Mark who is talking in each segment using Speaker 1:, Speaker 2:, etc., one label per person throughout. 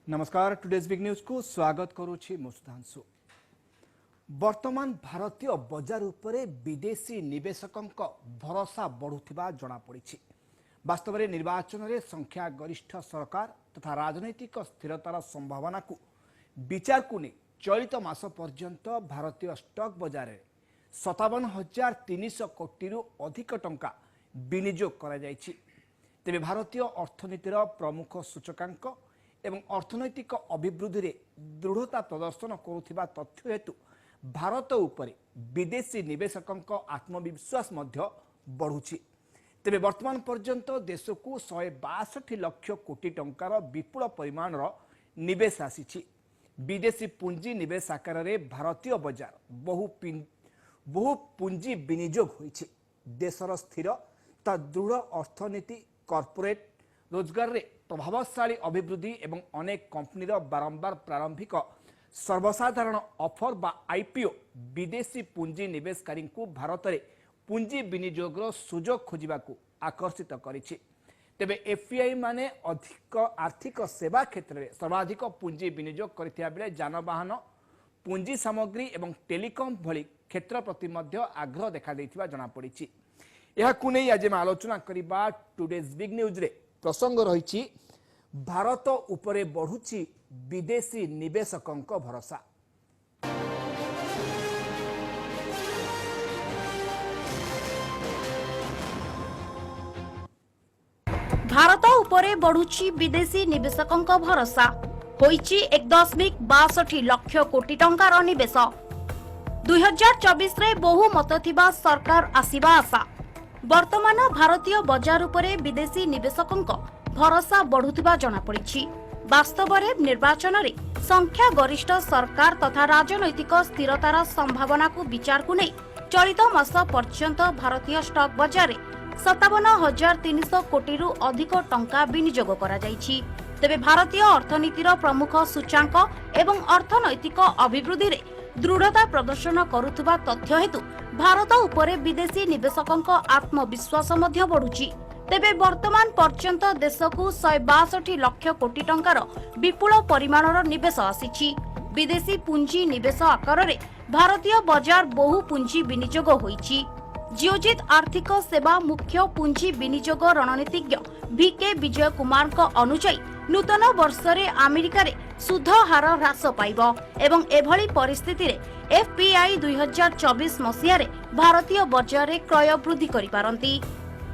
Speaker 1: नमस्कार today's big news को स्वागत करुछि मुस्तांशु। वर्तमान भारतीय बजार उपरे विदेशी निवेशकों भरोसा बढ़ुथिबा जणा पड़िछि। वास्तव में निर्वाचन में संख्या गरिष्ठ सरकार तथा राजनैतिक स्थिरतार संभावना को विचार को नहीं चलित मास पर्यंत भारतीय स्टॉक बाजार में 57,300 कोटी अधिक टंका विनियोग करा जायछि। तेबे भारतीय अर्थनीतिर प्रमुख सूचकांक एवं अर्थनैतिक अभिवृद्धि रे दृढ़ता प्रदर्शन करुथिबा तथ्य हेतु भारत उपरे विदेशी निवेशकों आत्मविश्वास मध्य बढ़ुछि। तेबे वर्तमान पर्यंत देश को 162 लाख कोटी टंकार विपुल परिमाणर निवेश आसीछि। विदेशी पुंजी निवेश आकार रे भारतीय बाजार बहु पुंजी विनियोग होइछि। देशर स्थिर ता दृढ़ अर्थनीति कॉर्पोरेट रोजगार रे प्रभावशाली अभिवृद्धि एवं अनेक कंपनीर बारंबार प्रारंभिक सर्वसाधारण ऑफर बा आईपीओ विदेशी पुंजी निवेशकारी को भारत में पुंजी विनियोगर सुजोग खोजा आकर्षित करिछि। तेबे एफपीआई माने अधिक आर्थिक सेवा क्षेत्र में सर्वाधिक पुंजी विनियोग करथिया बेले जानवाहन पुंजी सामग्री एवं टेलीकॉम भली क्षेत्र प्रति मध्य आग्रह देखा देथिबा जणा पड़िछि। एहाकु नै आज हम आलोचना करिबा टुडेज बिग न्यूज रे प्रसंग रही भारत उपरे बढ़ुची विदेशी निवेशकों भरोसा।
Speaker 2: भारत उपरे बढ़ुची विदेशी निवेशकों भरोसा होईची 1.62 लाख कोटी टंकार निवेश। 2024 रे बहुमत थिबा सरकार आसीबा आशा। वर्तमान भारतीय बाजार उपरे विदेशी निवेशकों भरोसा बढ़ुथिबा जणा पड़िछि। वास्तव में निर्वाचन में संख्या गरिष्ठ सरकार तथा राजनैतिक स्थिरतार संभावना को विचार को नहीं चलित मास पर्यंत भारतीय स्टॉक बाजार में 57,300 कोटी अधिक टंका विनियोग करा जायछि। तेबे भारतीय अर्थनीतिर प्रमुख सूचांक एवं अर्थनैतिक अभिवृद्धि रे दृढ़ता प्रदर्शन करुथुबा तथ्य हेतु भारत उपरे विदेशी निवेशकों आत्मविश्वास मध्य बढ़ुछि। तेबे वर्तमान पर्यंत देश को 162 लाख कोटी टंकार विपुल परिमाणर निवेश आसीछि। विदेशी पुंजी निवेश आकार रे भारतीय बाजार बहु पुंजी विनियोग होईछि। जियोजित आर्थिक सेवा मुख्य पुंजी विनियोग रणनीतिज्ञ वीके विजय कुमार अनुसार नूतन वर्ष रे अमेरिका रे सुध हार ह्रास पाइब एवं एभली परिस्थिति रे एफपीआई 2024 मसीह रे भारतीय बाजार रे क्रय वृद्धि करि पारंती।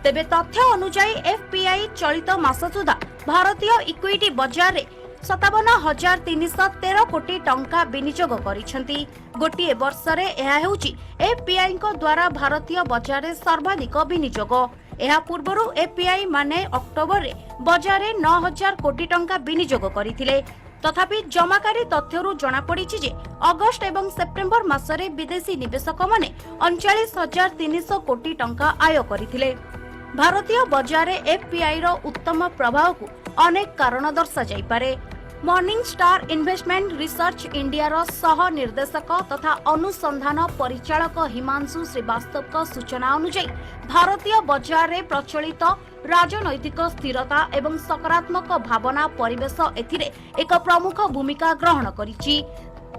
Speaker 2: तेबे तथ्य अनुसार एफपीआई चलित मास सुधा भारतीय इक्विटी बाजार रे 57,313 कोटी टंका विनियोग करिसेंती। गोटिए वर्ष रे एहा हेउची एफपीआई को द्वारा भारतीय बाजार रे सर्वाधिक विनियोग। एहा पूर्वरु एफपीआई माने अक्टोबर रे बाजार रे 9,000 कोटी टंका विनियोग करिथिले। तथापि जमाकारी तथ्यरु जणा पड़िछि जे अगस्त एवं सेप्टेम्बर मासरे विदेशी निवेशक माने 39,300 कोटी टंका आय करिथिले। भारतीय बाजार रे एफपीआई रो उत्तम प्रभाव को अनेक कारण दर्शा जाई पारे। Morningstar investment research India रो सह निर्देशक तथा अनुसंधान परिचालक हिमांशु श्रीवास्तव सूचना अनुसार भारतीय बाजार रे प्रचलित राजनैतिक स्थिरता एवं सकारात्मक भावना परिवेश एथिरे एक प्रमुख भूमिका ग्रहण करिछि।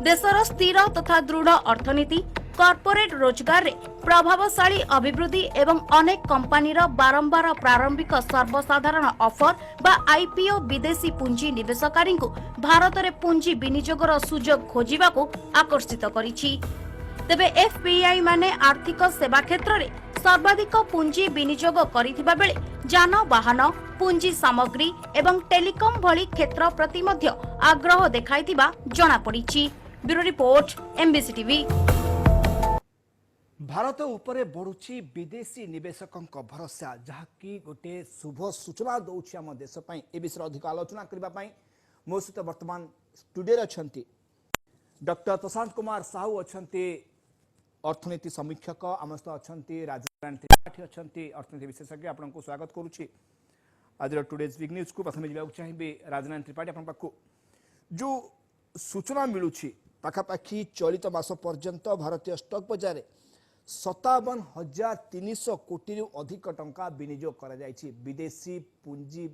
Speaker 2: देशर स्थिर तथा दृढ़ अर्थनीति कॉर्पोरेट रोजगार रे प्रभावशाली अभिवृद्धि एवं अनेक कंपनीर बारंबार प्रारंभिक सर्वसाधारण ऑफर बा आईपीओ विदेशी पुंजी निवेशकारी को भारत रे पुंजी विनियोगर सुजोग खोजिबा को आकर्षित करिछि। तेबे एफपीआई माने आर्थिक सेवा क्षेत्र रे सर्वाधिक पुंजी विनियोग करिथिबा बेले जानवाहन पुंजी सामग्री एवं टेलीकॉम भली क्षेत्र प्रति मध्य आग्रह देखाइथिबा जणा पड़िछि। Bureau report MBC TV.
Speaker 1: Bharat उपरे बढ़ुची विदेशी निवेशकों भरोसा जहाँकि गोटे शुभ सूचना दौछि आम देश पई। ए विषय अधिक आलोचना करबा पई मो सहित वर्तमान स्टूडियो अछंती डॉक्टर प्रशांत कुमार साहू अछंती अर्थनीति समीक्षक आम सहित अछंती राजनारायण त्रिपाठी अछंती अर्थनीति विशेषज्ञ। आपनको स्वागत करूछि आज टुडेज बिग न्यूज को। प्रथम जावाक चाहिबे राजनारायण त्रिपाठी आपन पाखु जो सूचना मिलुछि पाखापाखि चलित मास पर्यंत भारतीय स्टॉक बाजार 57,300 कोटी अधिक टंका विनियोग करा जायछि। विदेशी पुंजी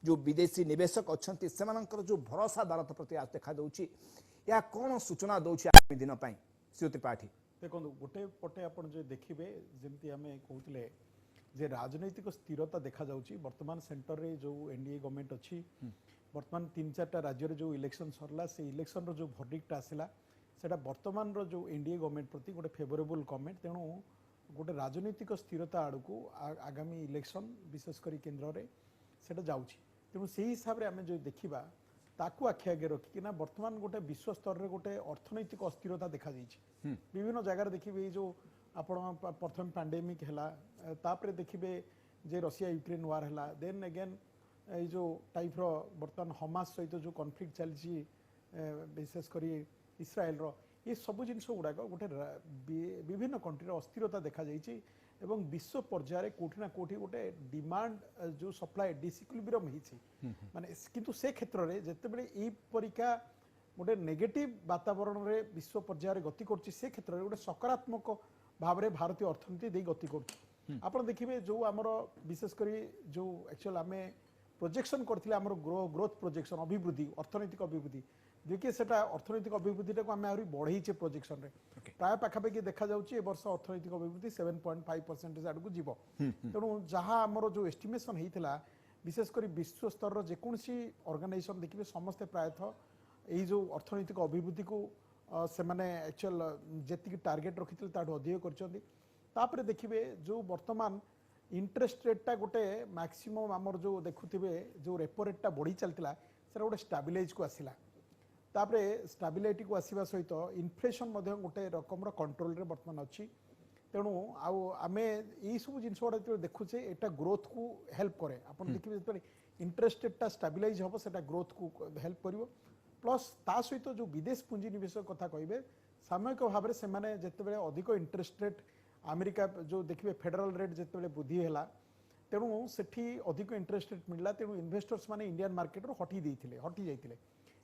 Speaker 1: जो विदेशी निवेशक अच्छा से जो भरोसा भारत प्रति देखा दूची या कौन सूचना दौर आगामी दिन श्री त्रिपाठी
Speaker 3: देखो गोटे पटे आप देखिए जमी आम कहते जे राजनैतिक स्थिरता देखा जाउची वर्तमान सेंटर रे जो एनडीए गवर्नमेंट अच्छी वर्तमान 3-4टा राज्य रे जो इलेक्शन सरला से इलेक्शन रो जो वर्डिक्ट आसला सेटा वर्तमान रो जो एनडीए गवर्नमेंट प्रति गोटे फेवरेबल कमेंट तेणु गोटे राजनैतिक स्थिरता आड़ को आगामी इलेक्शन विशेषकर केन्द्र में सेटा जाउची तेणु से हिसाब से आम जो देखा ताकू आखि आगे रखिकिना वर्तमान गोटे विश्व स्तर में गोटे अर्थनैतिक अस्थिरता देखा विभिन्न जगार देखिए जो आपण प्रथम पैंडेमिक है तापर देखिए जे रशिया यूक्रेन वार है देन अगेन ये जो टाइप रो वर्तमान हमास सहित जो कॉन्फ्लिक्ट चलती विशेषकर इस्राएल रो ये सब जिनस गुड़ाक गोटे विभिन्न कंट्री अस्थिरता देखा जाइए एवं विश्व पर्यायर कोठी ना कोठी गोटे डिमांड जो सप्लाई डिसिक्विलिब्रियम माने किंतु से क्षेत्र में जितेबाला यही परीक्षा गोटे नेगेटिव वातावरण में विश्व पर्यायर गति कर क्षेत्र में गोटे सकारात्मक भाव में भारतीय अर्थनीति दे गति कर आप देखिए जो आमर विशेषकर जो एक्चुअल आम प्रोजेक्शन करते आमर ग्रोथ प्रोजेक्शन अभिवृद्धि अर्थनैतिक अभिवृद्धि देखिए सेटा अर्थनैतिक अभिवृद्धि को आम आहरी बढ़े प्रोजेक्शन रे प्राय पाखापाखि देखा जाउची ए वर्ष अर्थनैतिक अभिवृद्धि 7.5% आड़ को जीव तेणु जहाँ आमर जो एस्टिमेशन होता विशेषकर विश्व स्तर जेकोसी ऑर्गेनाइजेशन देखिए समस्ते प्रायतः यही जो अर्थनैतिक अभिवृद्धि को से माने एक्चुअल जी टार्गेट रखी अधिक कर देखिए जो वर्तमान इंटरेस्ट रेटा गोटे मैक्सिमम आमर जो देखुवे जो रेपो रेटा बढ़ी चलता से गोटे स्टाबिलाइज को आसला तापरे स्टाबिलिटी को आसवा सहित इनफ्लेशन गोटे रकम कंट्रोल रे वर्तमान अच्छी तेणु आम यही सब जिन गुड़ा देखुचे यहाँ ग्रोथ को हेल्प करे आप देखिए जो इंटरेस्ट रेटा स्टाबिलाइज हम से ग्रोथ को हेल्प कर प्लस ता सहित जो विदेश पुंजी निवेश कथा कहे सामयिक भाव में से जिते अधिक इंटरेस्ट रेट अमेरिका जो देखिए फेडरल रेट जिते वृद्धि है तेणु सेठी अधिक इंटरेस्ट रेट मिलला तेणु इन्वेस्टर्स माने इंडियन मार्केट रो हटी जाते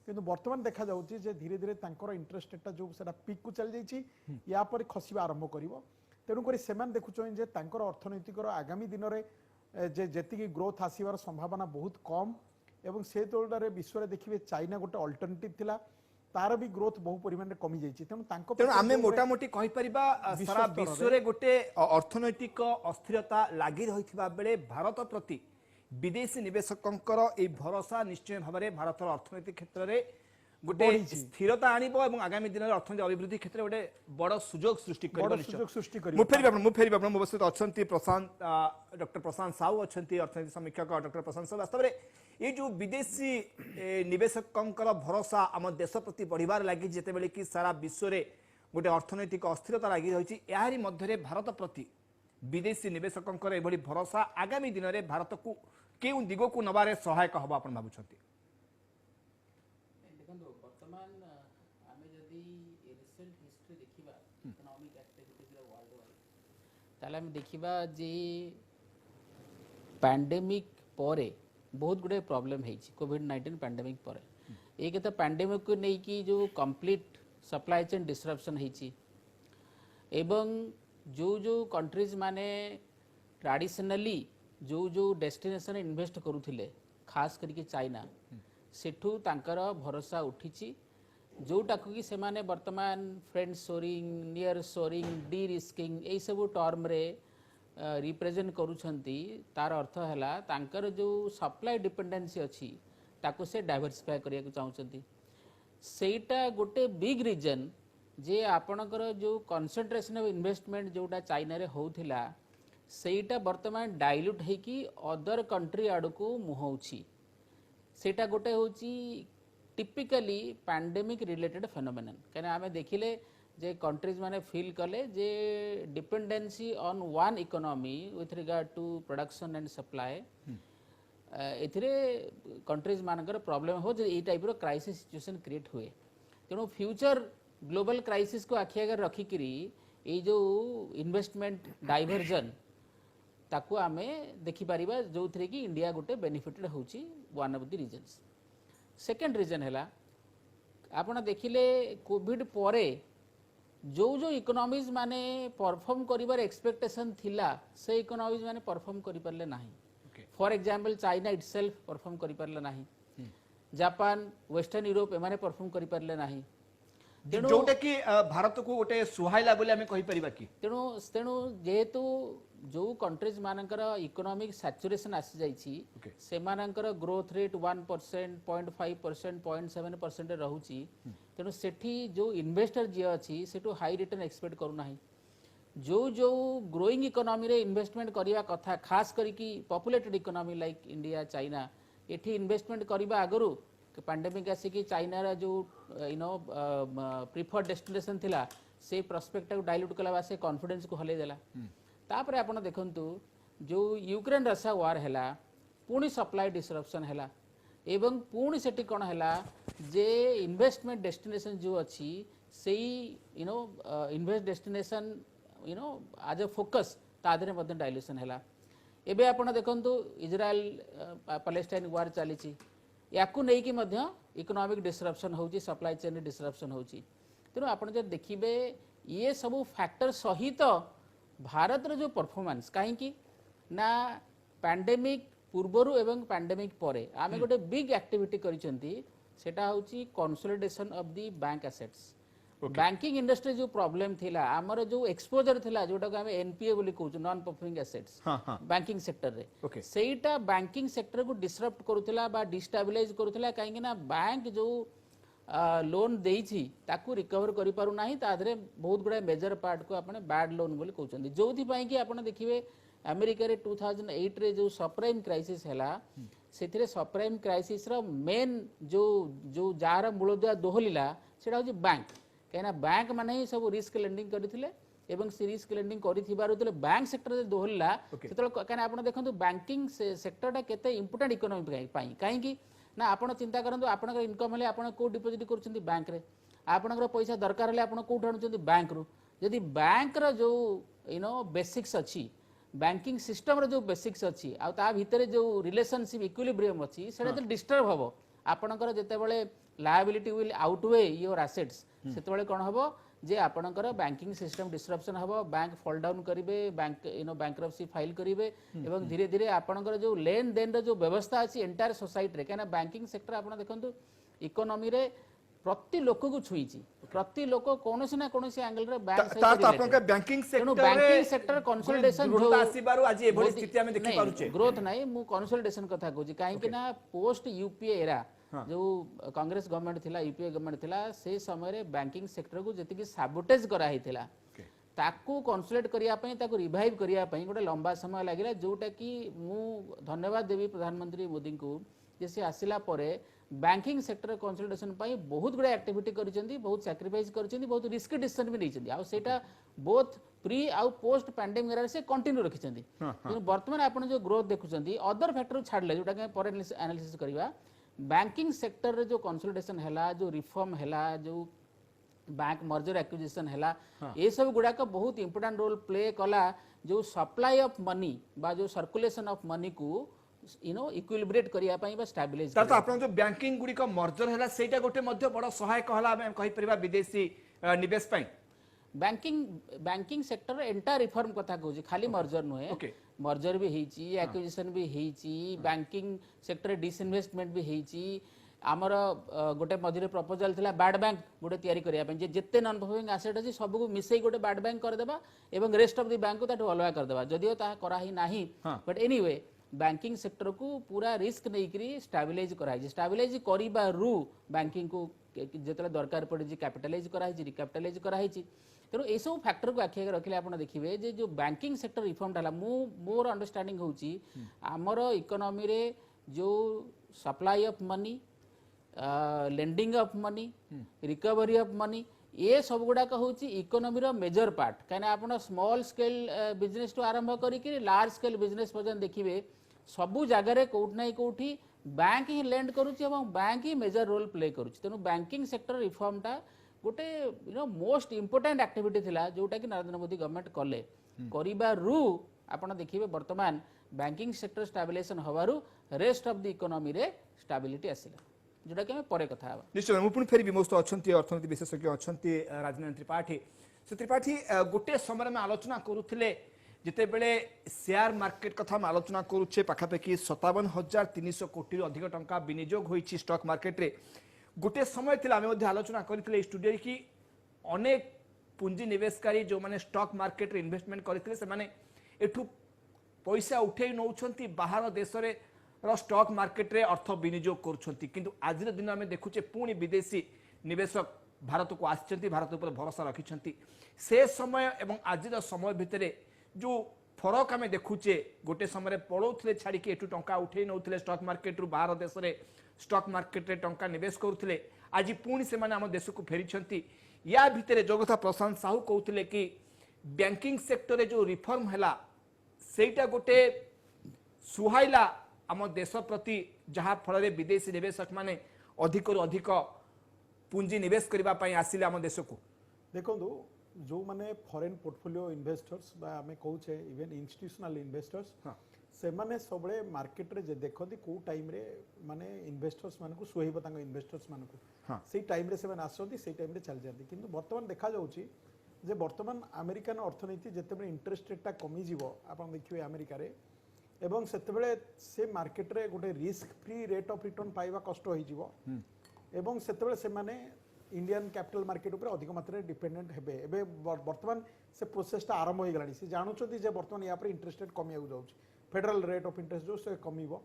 Speaker 3: किंतु वर्तमान देखा जाउची जे धीरे धीरे तांकर इंटरेस्ट रेटा जो सेटा पीक को चल जाइए या पर खसिबा आरंभ करिवो तेणुक सेमान देखुछन जे तांकर अर्थनैतिक आगामी दिन में जे जेतिकी ग्रोथ आसीबार संभावना बहुत कम एवं से तुलना विश्व में देखिए चाइना गोटे अल्टरनेटिव थिला तार भी ग्रोथ बहु परिमाण में कमी जाइए तेणु
Speaker 1: आम मोटामोटी सारा विश्व में गोटे अर्थनैतिक अस्थिरता लगी रही बेले भारत प्रति विदेशी निवेशकंकर ए भरोसा निश्चय भाव में भारत अर्थनैतिक क्षेत्र में गोटे स्थिरता आणिबो आगामी दिन में अर्थनैतिक अभिवृद्धि क्षेत्र में गोटे बड़ सुजोग सृष्टि उपस्थित अच्छा प्रशांत डॉक्टर प्रशांत साहू अच्छा अर्थनैतिक समीक्षक डॉक्टर प्रशांत साहू वास्तव में ये जो विदेशी निवेशकंकर भरोसा आम देश प्रति बढ़िबार लगी जिते बेले कि सारा विश्व में गोटे अर्थनैतिक अस्थिरता लगी रही यारी मध्य भारत प्रति विदेशी निवेशकंकर एभली भरोसा आगामी दिन में भारत को केउ दिग को नबारे सहायक हम आप भावुंट
Speaker 4: वर्तमान आम जदि रिसेंट हिस्ट्री देखा इकोनॉमिक एक्टिविटीज वर्ल्ड वाइड ताले हम देखा जे पैंडेमिक परे बहुत गुड़े प्रॉब्लम है कोविड-19 पैंडेमिक पर एक तो पैंडेमिक को लेकिन जो कंप्लीट सप्लाई चेन डिस्ट्रप्शन है एवं जो कंट्रीज माने ट्रेडिशनली जो डेस्टिनेशन इन्वेस्ट करुथिले खास करके चाइना सेठू तांकर भरोसा उठी जोटाक कि सेमाने वर्तमान friend shoring near shoring D risking यही सब टर्म रे रिप्रेजेंट करुछंती तार अर्थ है तांकर जो सप्लाई डिपेंडेंसी अच्छी ताको से डाइवर्सिफाई करिया चाहूँगी सेटा गोटे बिग रीजन जे आपणकर जो कंसंट्रेशन ऑफ इन्वेस्टमेंट जोटा चाइना रे होउथिला सेटा वर्तमान डाइल्यूट होकी अदर कंट्री आड़ को मुहाउछि सेटा गोटे होची टिपिकली पैंडेमिक रिलेटेड फेनोमेनन कहीं आम देखिले जे कंट्रीज माने फील कले जे dependency on one economy with regard to production and supply एथिरे कंट्रीज मानकर प्रॉब्लम हो जे ई टाइप रो क्राइसिस सिचुएशन क्रिएट हुए तेणु फ्यूचर ग्लोबल क्राइसिस को आखि आगे रखिकी ये जो इन्वेस्टमेंट डाइवर्जन ताकू आमे देखिपर जो थे कि इंडिया गोटे बेनिफिटेड होची one of the reasons second reason है आपड़ देखिले कोविड परे जो इकोनॉमीज माने परफॉर्म करिवार एक्सपेक्टेशन थिला से इकोनॉमीज माने परफॉर्म करि परले नाही for example China itself perform करि परले नाही, जापान वेस्टर्न यूरोप एमाने परफॉर्म करि परले नाही।
Speaker 1: जोटा कि भारत को गोटे सुहाइला बोले हमें कहि परिबा कि
Speaker 4: तेणु तेणु जेहेतु जो कंट्रीज मानकर इकोनॉमिक सैचुरेशन आसी जाइछि से मानकर ग्रोथ रेट 1%, 0.5%, 0.7% रहउछि। तेणु सेठी जो इन्वेस्टर जे अछि सेठु हाई रिटर्न एक्सपेक्ट करू नाही। जो जो ग्रोइंग इकोनॉमी रे इन्वेस्टमेंट करिवा कथा, खास करी कि populated economy like India China, एठी इन्वेस्टमेंट करिवा आगरु पैंडेमिक आसिकी चाइना रा जो प्रिफर्ड डेस्टिनेशन थिला से प्रोस्पेक्ट को डाइल्यूट कला बासे कॉन्फिडेंस को हले देला। तापरे आपण देखंतु जो यूक्रेन रशिया वार हैला पुणी सप्लाई डिसरप्शन हैला एवं पुणी सेठी कोन हैला जे इन्वेस्टमेंट डेस्टिनेशन जो अछि सेई इन्वेस्ट डेस्टिनेशन आज अ फोकस तादरे मध्ये डाइल्यूशन हैला। एबे आपण देखंतु इजराइल पैलेस्टाइन वार चलीछि, याकू नहीं कि मध्य इकोनॉमिक डिसरप्शन होउची, सप्लाई चेन डिसरप्शन होउची। तेणु आपण जे देखिबे ये सब फैक्टर सहित भारत रो जो परफॉर्मेंस कहीं ना पैंडेमिक पूर्वरु एवं पैंडेमिक परे आमे गोटे बिग एक्टिविटी करिसेंती, सेटा होउची consolidation of the bank assets. Banking industry जो प्रॉब्लम थिला, हमर जो एक्सपोजर थिला जोटा को हमें एनपीए बोली कहू, non performing assets banking sector रे, सेटा बैंकिंग सेक्टर को डिसरप्ट करूथिला बा डिस्टेबलाइज करूथिला। काहे ना बैंक जो लोन देइछि ताकू रिकवर करि पारु नाही, तादरे बहुत गुडा मेजर पार्ट को आपने बैड लोन बोली कहउछन्ती। जोथि पई कि आपने देखिबे अमेरिका रे 2008 रे जो सबप्राइम क्राइसिस हैला, सेथिरे सबप्राइम क्राइसिस रो मेन जो जो जार मूलदुआ दोहलिला सेटा होछि बैंक। कहना बैंक माने ही सब रिस्क लेंडिंग करथिले एवं सी रिस्क लेंडिंग करिथिबारु तले बैंक सेक्टर जे दोहलिला सेतल कहना आपण देखंतु बैंकिंग सेक्टर टा केते इंपोर्टेंट इकोनॉमी पई। काहे कि ना आपण चिंता करंतु आपनकर इनकम हले आपण को डिपॉजिट करछन्ती बैंक रे, आपनकर पैसा दरकार हले आपण को ठाणुछन्ती बैंक रु। यदि बैंक रो जो बेसिक्स अछि, बैंकिंग सिस्टम रो जो बेसिक्स अछि आ ता भितरे जो रिलेशनशिप इक्विलिब्रियम अछि सेटा जे डिस्टर्ब हबो, आपनकर जेतेबेले liability will outweigh your assets, सेतेबेले कोन हबो जे आपनकर बैंकिंग सिस्टम डिसरप्शन हबो, बैंक फॉल डाउन करिवे, बैंक बैंक्रप्सी फाइल करिवे एवं धीरे धीरे आपनकर जो लेन देन रो जो व्यवस्था अछि एंटायर सोसाइटी रे, कहना बैंकिंग सेक्टर आपण देखंतु इकोनॉमी रे प्रति लोक को छुईची, प्रति लोक कोनोसी ना कोनोसी एंगल रे बैंक से
Speaker 1: आपनकर बैंकिंग
Speaker 4: सेक्टर कंसोलिडेशन जो
Speaker 1: आसीबारु आज एभली स्थिति हमें देखि पारुचे
Speaker 4: ग्रोथ नाही, मु कंसोलिडेशन कथा कहूची। काहे कि ना पोस्ट यूपीए एरा जो कांग्रेस गवर्नमेंट थिला, यूपीए गवर्नमेंट थिला, से समय रे बैंकिंग सेक्टर को जति कि साबोटेज करा हिथिला ताकू कंसोलिडेट करिया पई, ताकू रिवाइव करिया पई गोटे लंबा समय लागिला। जोटा कि मु धन्यवाद देवी प्रधानमंत्री मोदी को जे से आसिला परे बैंकिंग सेक्टर कंसोलिडेशन पई बहुत गुडा एक्टिविटी करिसेंती, बहुत सैक्रिफाइस करिसेंती, बहुत रिस्क डिसीजन भी नैसेंती। आ सेटा बोथ प्री आउ पोस्ट पैंडेमिक एरा से कंटिन्यू रखिसेंती। किंतु वर्तमान आपण जो ग्रोथ देखुचंती अदर फैक्टर छाडले जोटा के पर एनालिसिस करबा, बैंकिंग सेक्टर रे जो कंसोलिडेशन हैला, जो रिफॉर्म हैला, जो बैंक मर्जर एक्विजिशन हैला, ये सब गुडा का बहुत इंपोर्टेंट रोल प्ले कला जो सप्लाई ऑफ मनी बा जो सर्कुलेशन ऑफ मनी को इक्विलिब्रेट करिया पई बा स्टेबलाइज
Speaker 1: ता तो आपण जो बैंकिंग गुडी को मर्जर हैला सेटा गोटे मध्य बड़ सहायक हला हम कहि परिबा विदेशी निवेश पई। बैंकिंग सेक्टर एंटायर रिफॉर्म कथा कहूची, खाली मर्जर नुहे, मर्जर भी हेची, एक्विजिशन भी हेची, बैंकिंग सेक्टर डिसइन्वेस्टमेंट भी हेची। आमर गोटे मझे प्रपोजल थिला बैड बैंक गोटे तैयारी करिया पई, जे जेते नॉन परफॉर्मिंग एसेट अछि सब को मिसई गोटे बैड बैंक कर देबा एवं रेस्ट ऑफ द बैंक को ताठो अलवा कर देबा। जदियो ता करा ही नाही, बट एनीवे बैंकिंग सेक्टर को पूरा रिस्क नहीं करी स्टेबलाइज कराई, स्टेबलाइज करिबा रु बैंकिंग को जेतले दरकार पड़े जे कैपिटलाइज कराई, रिकैपिटलाइज कराई। तेणु ये सब फैक्टर को आखि रखिले आपण देखिबे जे जो बैंकिंग सेक्टर रिफॉर्म डाला मोर अंडरस्टैंडिंग होची आमर इकोनॉमी रे जो supply of money, lending of money, recovery of money, ये सब गुड़ाक हूँ इकोनॉमी रो मेजर पार्ट। कहीं आप स्मॉल स्केल बिजनेस टू आरंभ करी लार्ज स्केल बिजनेस पर्यटन देखिए सबू जगार कौट ना कौटी बैंक ही लैंड करुच्ची एवं बैंक ही मेजर रोल प्ले करुच्ची। तेणु बैंकिंग सेक्टर रिफॉर्मटा गोटे मोस्ट इंपोर्टेंट एक्टिविटी थिला जोटा कि नरेंद्र मोदी गवर्नमेंट कले करिबारु आपण देखिबे वर्तमान बैंकिंग सेक्टर स्टेबलाइजेशन हवारु रेस्ट ऑफ द इकोनॉमी रे स्टेबिलिटी आसिला जोटा कि हमें परे कथा हवा। निश्चय मु पुनी फेरी विमोस्त अछंती अर्थनीति विशेषज्ञ अछंती राजनीति त्रिपाठी से त्रिपाठी गोटे समय में आलोचना करूथिले जिते बेले शेयर मार्केट कथा हम आलोचना करुचे पाखापाखि 57,300 कोटी अधिक टंका विनियोग होइछि स्टॉक मार्केट रे गोटे समय थिला आमे मध्ये आलोचना करथिले स्टूडियो की अनेक पुंजी निवेशकारी जो माने स्टॉक मार्केट रे इन्वेस्टमेंट करथिले से माने एठू पैसा उठेई नौछंती बाहर देश रे स्टॉक मार्केट रे अर्थ विनियोग करुछंती किंतु आज दिन आमे देखुचे पुणी विदेशी निवेशक भारत को आछंती भारत ऊपर भरोसा रखिछंती से समय एवं आज समय भितरे जो फरक आम देखुचे गोटे समय पड़ोले छाड़ी एठू टंका उठे नौले स्टॉक मार्केट रु बाहर देश में स्टॉक मार्केट रे टंका निवेश करुले आज पुणी से आम देश को फेरी या भितर जो कथा प्रशांत साहू कहते कि बैंकिंग सेक्टर रे जो रिफॉर्म है सेटा गोटे सुहाइला आम देश प्रति जहाँ फल विदेशी निवेशक माने अधिक अधिक पुंजी निवेश करने आसिले आम देश को
Speaker 3: देखो जो माने फॉरेन पोर्टफोलियो इन्वेस्टर्स बा आमे कहूचे इवन इंस्टीट्यूशनल इन्वेस्टर्स से माने सबले मार्केट रे जे देखती को टाइम रे माने इन्वेस्टर्स मान को सुहेब तांग इन्वेस्टर्स मान को सेई टाइम रे से माने आसोती सेई टाइम रे चल जाती किंतु वर्तमान देखा जाउची जे वर्तमान अमेरिकन अर्थनीति जेतेबे इंटरेस्ट रेट टा कमी जीवो आपण देखिबे अमेरिका रे एवं सेतेबेले से मार्केट रे गोटे risk free rate of return पाइबा कष्ट होई जीवो एवं सेतेबेले से माने इंडियन कैपिटल मार्केट ऊपर अधिक मात्रा डिपेंडेंट हेबे एबे वर्तमान से प्रोसेसटा आरंभ हो गलानी से जानुचंती जे वर्तमान या पर इंटरेस्ट रेट कमी जाउची फेडरल रेट ऑफ इंटरेस्ट जो से कमीबो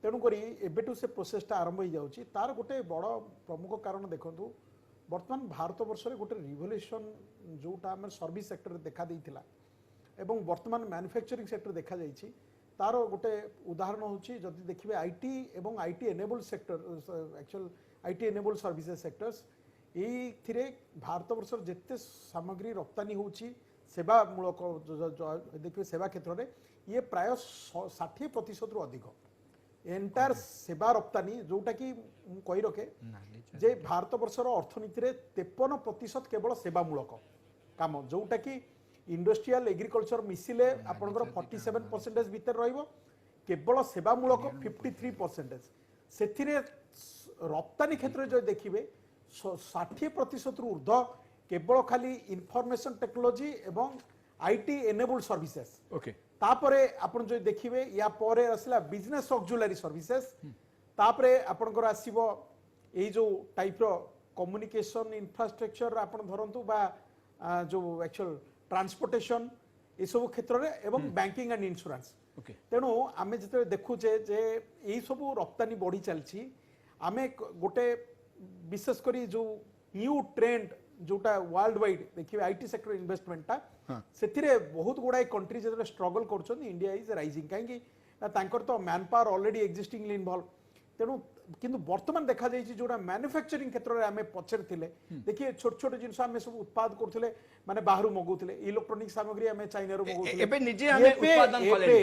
Speaker 3: तेणु करी एबेटू से प्रोसेसटा आरंभ हो जाउची तार गोटे बड़ प्रमुख कारण देखंतु वर्तमान भारत वर्ष रे गोटे रिवोल्यूशन जोटा हमर सर्विस सेक्टर देखा देइथिला एवं वर्तमान मैन्युफैक्चरिंग सेक्टर देखा जाइछि तार गोटे उदाहरण होची जदि देखिबे आईटी एवं IT enabled sector actual IT enabled services sectors ये भारत वर्ष जिते सामग्री रप्तानी होची सेवा मूलक देखिए सेवा क्षेत्र में ये प्राय 60% रु अधिक एंटायर सेवा रप्तानी जोटा कि कही रखे जे भारत वर्षर अर्थनीति रे 53% केवल सेवा मूलक काम जोटा कि इंडस्ट्रियल एग्रीकल्चर मिसिले आपनकर 47% भीतर रहिबो केवल सेवा मूलक 53% सेथिरे रप्तानी क्षेत्र जो देखिबे 60% रु ऊर्ध्व केवल खाली इंफॉर्मेशन टेक्नोलॉजी एवं आईटी एनेबल्ड सर्विसेज
Speaker 1: ओके
Speaker 3: तापरे आपण जो देखिबे या परे असला बिजनेस ऑक्सिलरी सर्विसेज तापरे आपनकर आसीबो एई जो टाइप रो कम्युनिकेशन इंफ्रास्ट्रक्चर आपण धरंतु बा जो एक्चुअल ट्रांसपोर्टेशन ए सब क्षेत्र रे एवं बैंकिंग एंड इंश्योरेंस
Speaker 1: ओके
Speaker 3: तेणु आमे जते देखुचे जे एई सब रप्तानी बढ़ी चलछि आमे गोटे विशेष करी जो न्यू ट्रेंड जोटा वर्ल्ड वाइड देखिए आईटी सेक्टर इन्वेस्टमेंटा से बहुत गुड़ाए कंट्री जो स्ट्रगल कर इंडिया इज राइजिंग कहीं तो man power already existing involve तेणु किंतु वर्तमान देखा जाइए जोटा मैन्युफैक्चरिंग क्षेत्र में आम पचर थिले देखिए छोट छोट जिनस आम सब उत्पाद करथिले माने बाहरु मगुथिले इलेक्ट्रॉनिक सामग्री आम चाइना रू मगुथिले
Speaker 1: एबे निजे आमे उत्पादन कले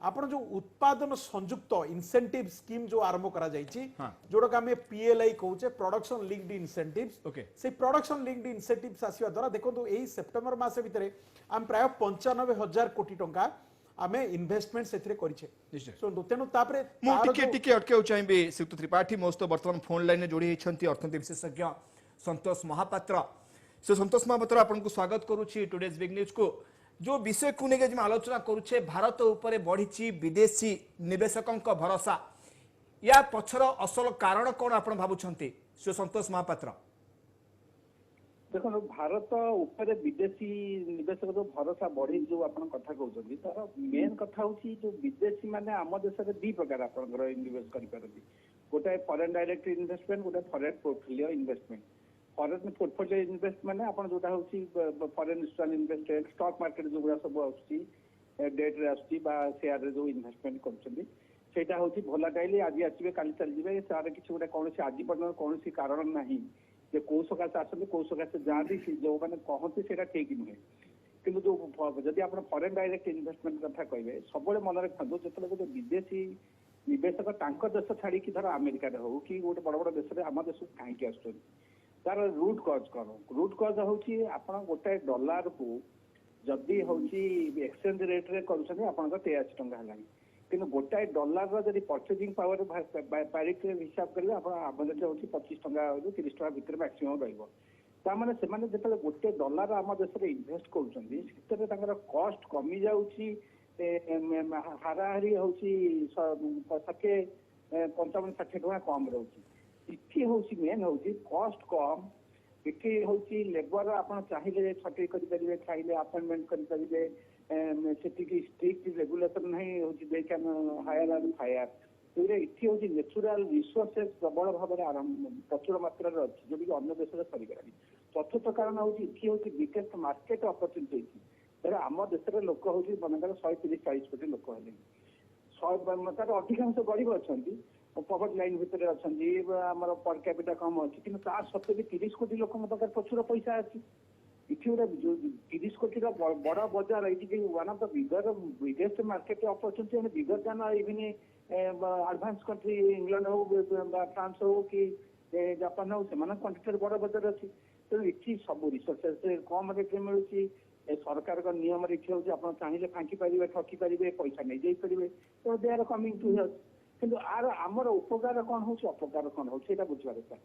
Speaker 3: आपण जो उत्पादन संयुक्त इंसेंटिव स्कीम जो आरंभ करा जाइछि जोडा का आम पीएलआई कहूचे प्रोडक्शन लिंक्ड इंसेंटिव्स से प्रोडक्शन लिंक्ड इंसेंटिव्स आसीवा द्वारा देखो एई सितंबर मास भितरे आम प्राय 95,000 कोटी टंका आमे इन्वेस्टमेंट सेथरे करिछे सो तेनु तापरे
Speaker 1: मु टिके अटके चाहिबे श्रीयुक्त त्रिपाठी मोस्त वर्तमान फोन लाइन जोड़ी होइछंती अर्थनीति विशेषज्ञ संतोष महापात्र से संतोष महापात्र आपन को स्वागत करूछि टुडेज बिग न्यूज को जो विषय को नेके जे आलोचना करूछे भारत ऊपर बढ़िछि विदेशी निवेशकों का भरोसा या पछर असल कारण कोन आपन भाबुछंती से संतोष महापात्र
Speaker 5: देखो भारत ऊपर विदेशी निवेशक जो भरोसा बढ़ी जो आप कथा कहते तार मेन कथा हूँ जो विदेशी माने आम देश में दी प्रकार आप इनभेस्ट कर गोटे फॉरेन डायरेक्ट इन्वेस्टमेंट गोटे foreign portfolio investment foreign portfolio invest माने आप जोटा हूँ foreign institutional investment stock market जो गुड़ा सब आडेट रे आयर जो इन्वेस्टमेंट करटा हूँ भोलाटाइल आज आसवे काली चलिए तार किसी गोटे कौन आज पर्यटन कौन कारण ना जे कौ सकाशे आसते कौ सकाशे जाती जो मैंने कहते से ठीक नुहे कि जो जदि आप फॉरेन डायरेक्ट इन्वेस्टमेंट कथा कहे सब मन रखा जो गोटे विदेशी निवेशक देश छाड़ी धर अमेरिका हो कि गोटे बड़ बड़ देश में आम देश को कहीं आस तार रूट कज कौन रूट कज हूँ आप गोटे डॉलर को जदि हूँ एक्सचेंज रेट रे कर 83 टंका है कि गोटाए डॉलर जब परचेजिंग पावर पैरिटी हिसाब करेंगे आप एवरेज हूँ 25 टंका 30 टंका भितर मैक्सिमम रही तामाने सेमाने जेतले गोटे डॉलर आम देश रे इन्वेस्ट करूछंती सेतरे तांकर कॉस्ट कमी जाउची हाराहारी होउची 55-60 टका कम रहउची इठी होउची मेन होउची कॉस्ट कम इठी होउची लेबर आपण चाहिले छटई करि परिबे चाहिले अपॉइंटमेंट करि परिबे सेठी की स्ट्रिक्ट रेगुलेशन नहीं होउची they can hire and fire पूरे इठी होउची नेचुरल रिसोर्सेस प्रबल भाव प्रचुर मात्रा अच्छी जो कि अन्य देश में सरीगलानी चतुर्थ कारण होउची इठी होउची बिगेस्ट मार्केट अपॉर्चुनिटी तेरे आम देश में लोक होउची मनकर 130-40 कोटी लोक हेले 100 अधिकांश गरीब अच्छा पॉवर्टी लाइन भितर अच्छा आमर पर कैपिटा कम अच्छी कि सत्वे भी 30 कोटी लोक पाखे प्रचुर पैसा अच्छी इठी गोटे 30 कोटी बड़ बजार ये one of the biggest market opportunity and bigger than even advance country England हो फ्रांस हो कि जापान हो से कंट्री बड़ बजार अच्छी तेणु इठी सब रिसोर्सेस कम रेट मिलूँ सरकार का नियम इच्छा होती आप चाहिए फांकी पारे ठकी पारे पैसा नहीं जाई पारे तो they are coming to here किंतु आर आमर उपकार कौन हो अपकार कौन हो बुझा दरकार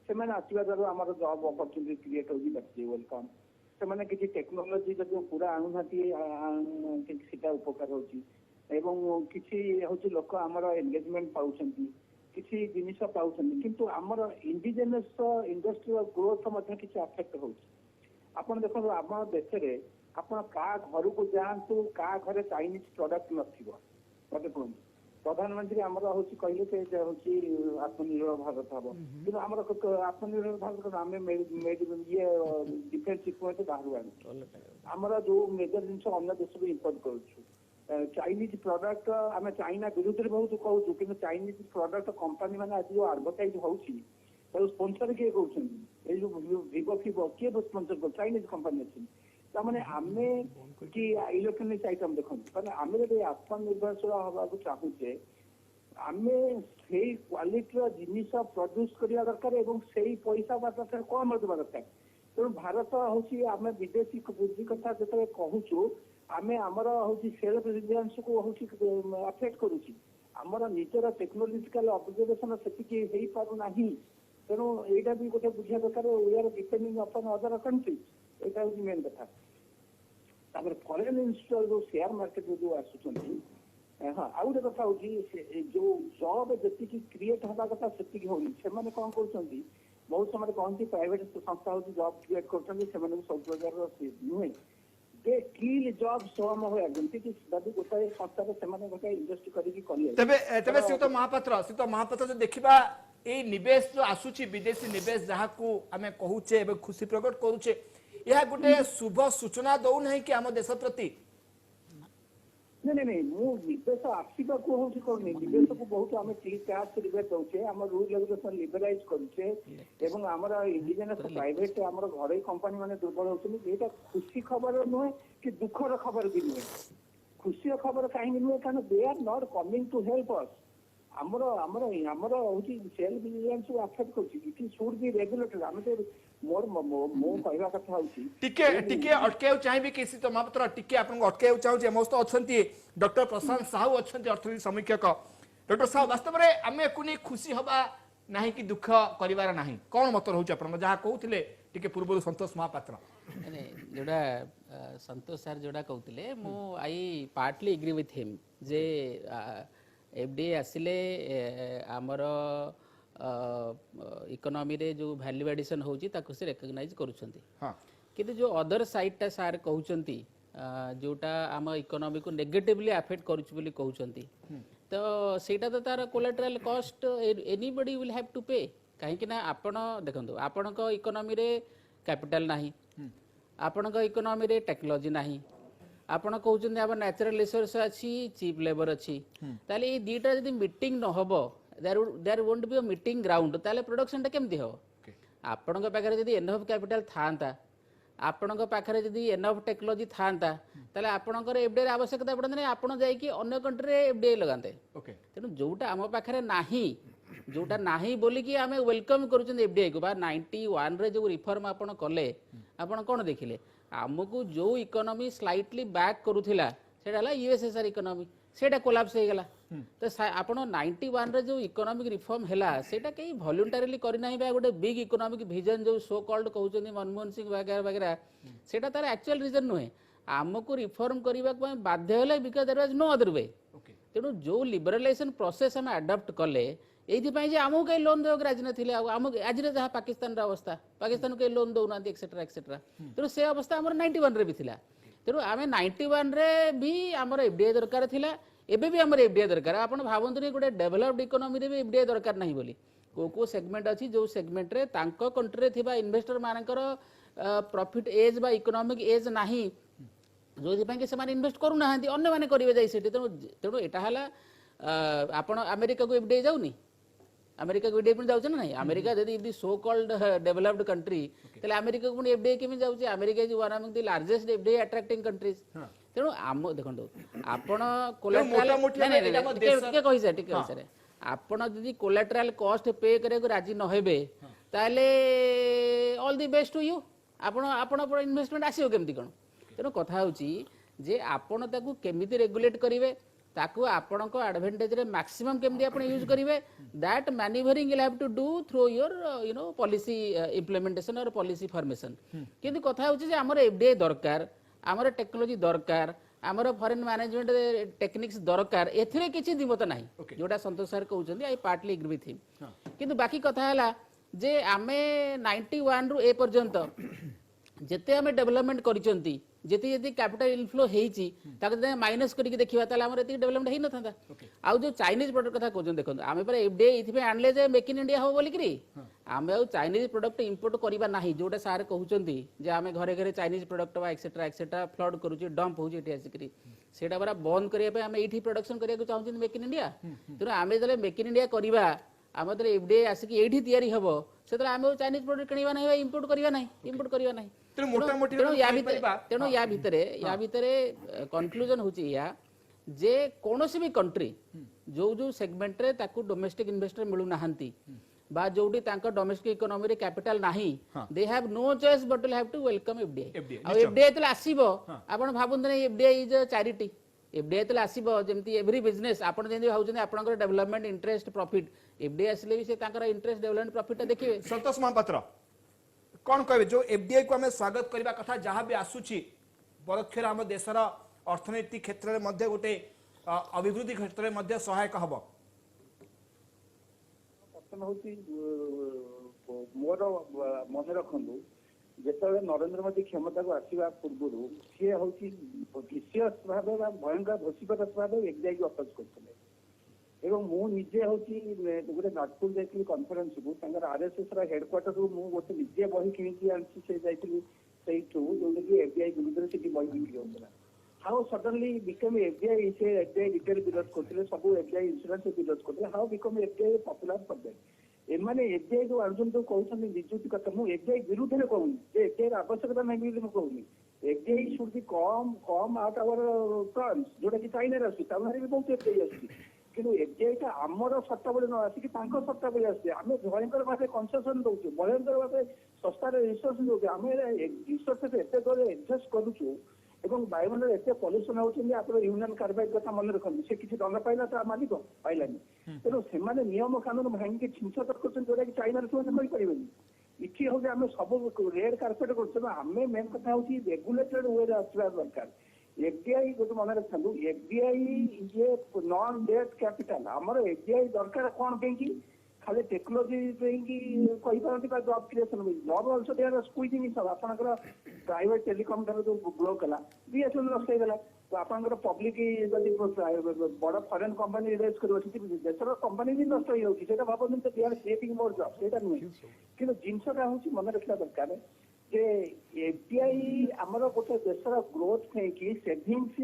Speaker 5: से आसवा द्वारा आम जॉब अपॉर्चुनिटी क्रिएट होती वेलकम से किसी टेक्नोलोजी जो पूरा आणुना सीटा उपकार होची एवं किसी होची लोक आमर एंगेजमेंट पाउछंती किसी जिनिस पाउछंती किंतु आमर इंडिजिनस इंडस्ट्री ग्रोथ मध्य किसी अफेक्ट होची आपण देखो आम देश रे आपण का घर को जातु का घरे चाइनीज प्रोडक्ट नथिबो मते कहूँ प्रधानमंत्री आमर होची कहले के होची आत्मनिर्भर भारत हबो किंतु आमर आत्मनिर्भर भारत आमे मेड ये डिफेंस इक्विपमेंट बाहर आनी आमर जो मेजर जिनस अन्य देश को इंपोर्ट करूछु चाइनीज प्रोडक्ट आमे चाइना विरुद्ध रे बहुत कहूछु किंतु चाइनीज प्रोडक्ट कंपनी माने आज जो एडवर्टाइज होउची तो स्पॉन्सर किए कहउछन ए जो विवो फिवो किए स्पॉन्सर कर चाइनीज कंपनी अछि तामाने आमे कि इलेक्ट्रॉनिक्स आइटम देखो माने आमे रे आत्मनिर्भरशील हवा को चाहूचे आमे सेही क्वालिटी रो जिनिस प्रोड्यूस करिया दरकार एवं सेही पैसा बात कम देबा दरकार तो भारत होची आमे विदेशी बुद्धि कथा जतरे कहूछु आमे हमर होची सेल्फ रिलायंस को होची अफेक्ट करूची हमर निजर टेक्नोलॉजिकल ऑब्जर्वेशन सेति कि हेई पारु नाही तेणु यहाँ भी गोटे बुझा दरकार we are depending upon other country यहाँ हूँ मेन कथा फॉरेन इन्वेस्टर जो शेयर मार्केट जो आसुँच हाँ आउ गोटे कथा हूँ जो जॉब जी क्रिएट हवा कथा से होनी से कौन कर बहुत समय कहती प्राइवेट संस्था हूँ जॉब क्रिएट कर सब प्रकार नुहे दे किल जॉब स्वयं हुए जमती कि गोटे संस्था गोटे इन्वेस्ट
Speaker 1: करते महापात्र जो देखा ये निवेश जो आसुची विदेशी निवेश जहाँ को आम कहूचे खुशी प्रकट करुचे यह गोटे शुभ सूचना दौ ना कि आम देश प्रति
Speaker 5: नहीं नहीं मु निवेश आसवा को हूँ कौन निवेश को बहुत आम टैक्स रिबेट दौचे आम रूल रेगुलेशन लिबराइज करुचे एवं आमर इंडिजिनस प्राइवेट आमर घरोई कंपनी माने दुर्बल होती ये खुशी खबर नुहे कि दुखर खबर भी नुहे खुशी खबर कहीं नुहे कारण they are not coming to help us आमर आमर आमर होची सेल्फ रिलायंस को अफेक्ट करछि इट शुड बी रेगुलेटेड आमे तो मोर मो कहवा कथा होची
Speaker 1: टिके अटकेउ चाहिबे किसी तो मात्र टिके आपन अटकेउ चाहू जे मस्त अछंती डॉक्टर प्रशांत साहू अछंती अर्थनीति समीक्षक डॉक्टर साहू वास्तव रे आमे कुनी खुशी हबा नाही कि दुख करिवार नाही कोन मत रहउछ आपन जहा कहउथिले टिके पूर्व संतोष महापात्र
Speaker 4: ने जोडा संतोष सर जोडा कहउथिले मो I partly agree with him जे एफडीए आसिले आमर इकोनॉमी रे जो वैल्यू एडिशन होची ताको से रिकॉग्नाइज करूछंती
Speaker 1: हां
Speaker 4: किंतु जो अदर साइड ता सार कहउछंती जोटा आम इकोनॉमी को नेगेटिवली अफेक्ट करूछ बोली कहउछंती तो सेटा तो तार collateral cost anybody will have to pay काहे कि ना आपण देखंतु आपण को इकोनॉमी रे कैपिटल नाही आपण को इकोनॉमी रे टेक्नोलॉजी नाही आपण कहउछन अब नेचुरल रिसोर्स अछि चीप लेबर अछि ताले ए दीटा जदी मीटिंग न होबो there won't be a meeting ground ताले प्रोडक्शन टा केमति हो आपण को पाखरे जदी एनफ कैपिटल थांता आपण को पाखरे जदी एनफ टेक्नोलॉजी थांता ताले आपण को एफडीआई आवश्यकता पड़न नै आपण जाई कि अन्य कंट्री रे एफडीआई लगांते
Speaker 1: ओके
Speaker 4: तेनु जोटा हम पाखरे नाही जोटा नाही बोली कि आमे वेलकम करूछन एफडीआई को बा 91 रे जो रिफॉर्म आपण कले आपण कोन देखिले आमको जो इकोनॉमी स्लाइटली बैक करूथिला सेटा ला यूएसएसआर इकोनॉमी सेटा कोलैप्स हो गला तो आपण 91 रे जो इकोनॉमिक रिफॉर्म हैला सेटा कई वॉलंटरीली करि नाही बा गोटे बिग इकोनॉमिक विजन जो सो कॉल्ड कहउचनी मनमोहन सिंह वगैरह वगैरह सेटा तार एक्चुअल रीजन नुहे आमको रिफॉर्म करबा को बाध्य होले because there was no other way तेणु जो लिबरलाइजेशन प्रोसेस हम अडॉप्ट कले एइथिपाई जे आमको कई लोन देव राजी नथिले आम आज जहाँ पाकिस्तान अवस्था पाकिस्तान कई लोन दौना एक्सेट्रा एक्सेट्रा तेणु से अवस्था आम 91 रे भी थिला तेणु आम 91 रे भी आमर एफडीआई दरकार थिला एबे भी आमर एफडीआई दरकार आपण भावंतु गोटे डेभलप्ड इकोनॉमी रे भी एफडीआई दरकार नहीं बोली को सेगमेंट अच्छी जो सेगमेंट रे तांको कंट्री रे थिबा इन्वेस्टर मानकर प्रॉफिट एज बा इकोनॉमिक एज नाही जो कि से इन्वेस्ट करूना अन्य मैंने करेंगे जाई तेणु तेणु यहाँ आपण अमेरिका को एफडीआई जाऊनी अमेरिका को एफडीआई जाऊँ ना नहीं अमेरिका यदि सो कॉल्ड डेवलप्ड कंट्री तेल अमेरिका को एफडीआई केमी जाऊँ America is one of the largest FDI attracting countries तेणु आम देखो आपण कोलेट्राल आपण यदि कोलेट्राल कॉस्ट पे करने राजी न हेबे ताले all the best to you आपण आपण इन्वेस्टमेंट आसीबो केमती कोन तेणु कथा होची जे आपण ताकू केमिति रेगुलेट करिवे ताकू आपण को एडवांटेज रे मैक्सिमम केमिति आपण यूज करिवे that manoeuvring will have to do through your you know policy implementation और पॉलिसी फॉर्मेशन किंतु कथा होची जे हमर एफडीआई दरकार हमर टेक्नोलॉजी दरकार हमर फॉरेन मैनेजमेंट टेक्निक्स दरकार एथिरे किछि दिमत नाही जोटा संतोष सर कहउछन्ती I partly agree with him किंतु बाकी कथा हला जे आमे 91 रु ए पर्यंत जेते आमे डेवलपमेंट करिसंती जेते जेते कैपिटल इनफ्लो हेची ताके जे माइनस करके देखिबा ताले हमर एति डेवलपमेंट हेई नथांदा आउ जो चाइनीज प्रोडक्ट कथा कहउछन देखो आमे पर एफडीआई इथिबे आनले जे मेक इन इंडिया हो बोली करी आमे आउ चाइनीज प्रोडक्ट इंपोर्ट करिबा नाही जोटा सार कहउछन्ती जे आमे घरे घरे चाइनीज प्रोडक्ट बा एक्सेट्रा फ्लड करूची डंप होची एठी आसिकरी सेटा बरा बंद करिया पे आमे एठी प्रोडक्शन करिया को चाहउछन मेक इन इंडिया तेरो आमे जले मेक इन इंडिया करिबा आमे तरे एफडीआई आसिकी एठी तयारी हबो सेतरे आमे चाइनीज प्रोडक्ट किनिबा नाही इंपोर्ट करिबा नाही तेणु या भितरे कन्क्लूजन होची या जे कोनोसी भी कंट्री जो जो सेगमेंट रे ताकू डोमेस्टिक इन्वेस्टर मिलु नाहंती बा जोडी तांका डोमेस्टिक इकोनॉमी रे कैपिटल नाही they have no choice but will have to welcome FDI आ एफडीआई तले आसीबो आपण भाबुन नै FDI is a charity FDI तले आसीबो जेमति एवरी बिजनेस आपण जेंति भाउछन आपनकर डेवलपमेंट इंटरेस्ट प्रॉफिट एफडीआई आसले भी से तांकर इंटरेस्ट डेवलपमेंट प्रॉफिट देखिबे
Speaker 1: संतोष महापात्र कौन कहे जो एफडीआई को आम स्वागत करने कथा जहाँ भी आसूची परोक्ष आम देशर अर्थनैतिक क्षेत्र में गोटे अभिवृद्धि क्षेत्र में सहायक हम
Speaker 5: प्रश्न हूँ मोर मन रखु जिते नरेंद्र मोदी क्षमता को आसवा पूर्व सी हूँ विशेष भाव भयंकर भोषिपरस भाव एफडीआई को अपोज करते एवं मु निजे हूँ गोटे नागपुर जाइली कन्फरेन्स को आरएसएस हेडक्वार्टर रू मुझे गोटे निजे बही किणी आनी से जाइली जोटा कि एफडीआई विरुद्ध से बही बिक्री होता हाउ सडनली बिकम एफडीआई से एफडीआई रिटेल विरोध करते सब एफडीआई इंश्योरेंस विरोध करते हाउ बिकम एफडीआई पपुलर करदे एमाने एफडीआई जो अर्जुन जो कहते निजुक्ति कथा मुझे एफडीआई विरुद्ध में कहूनी एफडीआई आवश्यकता नहीं बोली कहूनी FDI should be come out our terms जोटा कि चाइना आसुच्छी भी बहुत एफडीआई आसुच्छी किंतु एफडीआई टा आमर सत्ता बेले न आसिक सत्ता बेले आसे आम भयंकर भाव कनसेसन दौचे भयंकर भाव सस्तार रिसोर्स दौचे आम रिसोर्स एत एडजस्ट करुचु एवं वायुमंडल एत पल्यूसन होती आप यूनियन कार्बाइड कथा मन रखते से किसी दंड पाइला तो मालिक पाइलानी तेणु से नियम कानून भांगी छिंछ कर जोटा कि चाइना कहीपर इटी हूँ आम सब रेड कार्पेट करें मेन कथा हूँ रेगुलेटेड वे आसवा दरकार एफडीआई गोटे मन रखा एफडीआई ये नॉन डेट कैपिटल आमर एफडीआई दरकार कौन कहीं खाली टेक्नोलोजी कहीपर job creation job also they are squeezing it आपंकर प्राइवेट टेलीकॉम जो ग्रो कला बीएसएनएल नष्ट होगा तो आपंकर पब्लिक बड़ फॉरेन कंपनी रेज कर देशर कंपनी भी नष्ट हो भावते they are creating more job से नुहे कि जिनसा हूँ मन रखा दरकार जे एफडीआई आमर गोटे देशर ग्रोथ नहीं सेविंग्स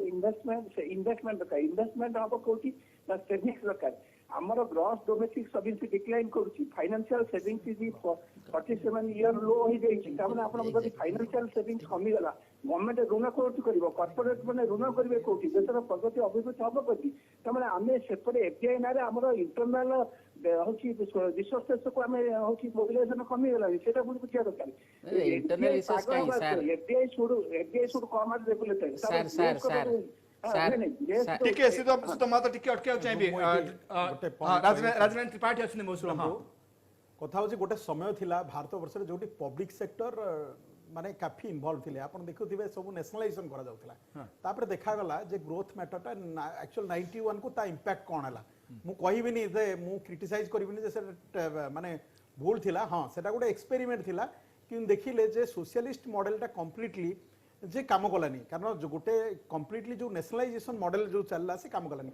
Speaker 5: इन्वेस्टमेंट दरकार इन्वेस्टमेंट हम कौटी सेविंग्स दरकार आमर ग्रॉस डोमेस्टिक सर्विस डिक्लाइन करुच्ची financial savings is 47 year low हो जाए फाइनेंशियल सेविंग्स कमीगला गवर्नमेंट ऋण कौटी कर कॉर्पोरेट मैंने ऋण करेंगे कौटी देशर प्रगति अभिवृद्धि हम कौटी तमें आम सेपटे एफडीआई ना आमर इंटरनाल हूँ रिसोर्सेस को आम हूँ मोबिलाइजेशन कमीगला से बुझा दरकार FDI should come as regulated
Speaker 4: sir
Speaker 5: ନାଇଁ, yes,
Speaker 4: ସାର୍-
Speaker 5: ତ-
Speaker 1: टिके सुतो मातो टिके अटके चाहिए
Speaker 3: ମୁଁ ଏଇଠି ଗୋଟେ point
Speaker 1: राजनीति त्रिपाठी अच्छे बहुत
Speaker 3: ଶୁଣନ୍ତୁ କଥା ହଉଛି ଗୋଟେ ସମୟ ଥିଲା ଭାରତ ବର୍ଷରେ ଯୋଉଠି ପବ୍ଲିକ ସେକ୍ଟର ମାନେ କାଫି ଇନଭଲ୍ଭ ଥିଲେ ଆପଣ ଦେଖୁଥିବେ ସବୁ ନ୍ୟାସନାଲାଇଜେସନ କରାଯାଉଥିଲା ତାପରେ ଦେଖାଗଲା ଯେ ଗ୍ରୋଥ ମ୍ୟାଟରଟା ଆକ୍ଚୁଆଲ 91 କୁ ତା ଇମ୍ପାକ୍ଟ କ'ଣ ହେଲା ମୁଁ କହିବିନି ଯେ ମୁଁ କ୍ରିଟିସାଇଜ କରିବିନି ଯେ ସେଟା ମାନେ ଭୁଲ ଥିଲା ହଁ ସେଟା ଗୋଟେ ଏକ୍ସପେରିମେଣ୍ଟ ଥିଲା କିନ୍ତୁ ଦେଖିଲେ ଯେ ସୋସିଆଲିଷ୍ଟ ମଡେଲଟା କମ୍ପ୍ଲିଟଲି ଯେ କାମ କଲାନି କାରଣ ଗୋଟେ କମ୍ପ୍ଲିଟଲି ଯୋଉ ନ୍ୟାସନାଲାଇଜେସନ ମଡେଲ ଯୋଉ ଚାଲିଲା ସେ କାମ କଲାନି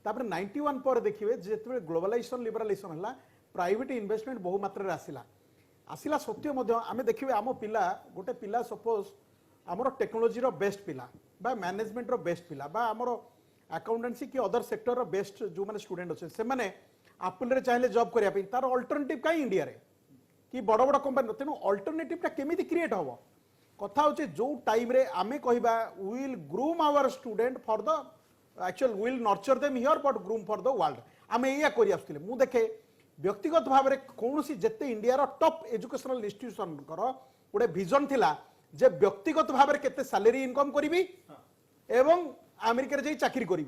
Speaker 3: ତାପରେ 91 ପରେ ଦେଖିବେ ଯେତେବେଳେ ଗ୍ଲୋବାଲାଇଜେସନ ଲିବରାଲାଇଜେସନ ହେଲା प्राइवेट इन्वेस्टमेंट बहु मात्रा आसिला आसिला सत्य मध्य आमे देखिबे आम पिला गोटे पिला सपोज आमर टेक्नोलोजी रो बेस्ट पिला बा मैनेजमेंट रो बेस्ट पिला बा आमर अकाउंटेंसी की अदर सेक्टर रो बेस्ट जो माने स्टूडेंट अच्छे से माने एप्पल रे चाहिले जॉब करिया पे तार अल्टरनेटिव काई इंडिया रे कि बड़ बड़ कंपनी तेनु अल्टरनेटिव टा केमिति क्रिएट होबो कथा होचे जो टाइम रे आमे कहिबा we will groom our student for the actual we will nurture them here but groom for the world आमे एया करि आस्थिले मु देखे व्यक्तिगत भाव में कौन सी जिते इंडिया टॉप एजुकेशनल इंस्टीट्यूशन गोटे विजन थिला जे व्यक्तिगत भाव में केते सैलरी इनकम करी एवं अमेरिका रे चाकरी करी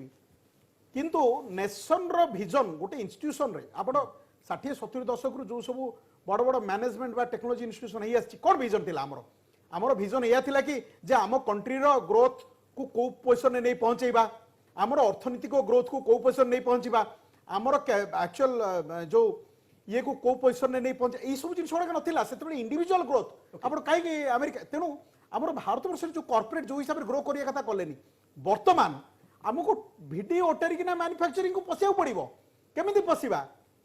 Speaker 3: किंतु नेशन रो विजन गोटे इंस्टीट्यूशन रे आपण 60-70 दशक रु जो सब बड़ बड़ मैनेजमेंट बा टेक्नोलॉजी इंस्टीट्यूशन ही आछि कोन विजन थिला हमर विजन या थिला कि जे आम कंट्री रो ग्रोथ को को पोजीशन ने नहीं पहुंचेबा हमर अर्थनीतिक ग्रोथ को को पोजीशन नहीं पहुंचीबा आमर एक्चुअल जो ये को पोजिशन नहीं पहुंचे यही सब जिन ना से इंडिविजुअल ग्रोथ आप कहीं अमेरिका तेणु आम भारत वर्ष जो कॉर्पोरेट जो हिसाब से ग्रो करिया कथा कलेनी वर्तमान आमको भिडी ओटेरिकिना मैन्युफैक्चरिंग को पशिया पड़ो केमी पशिबा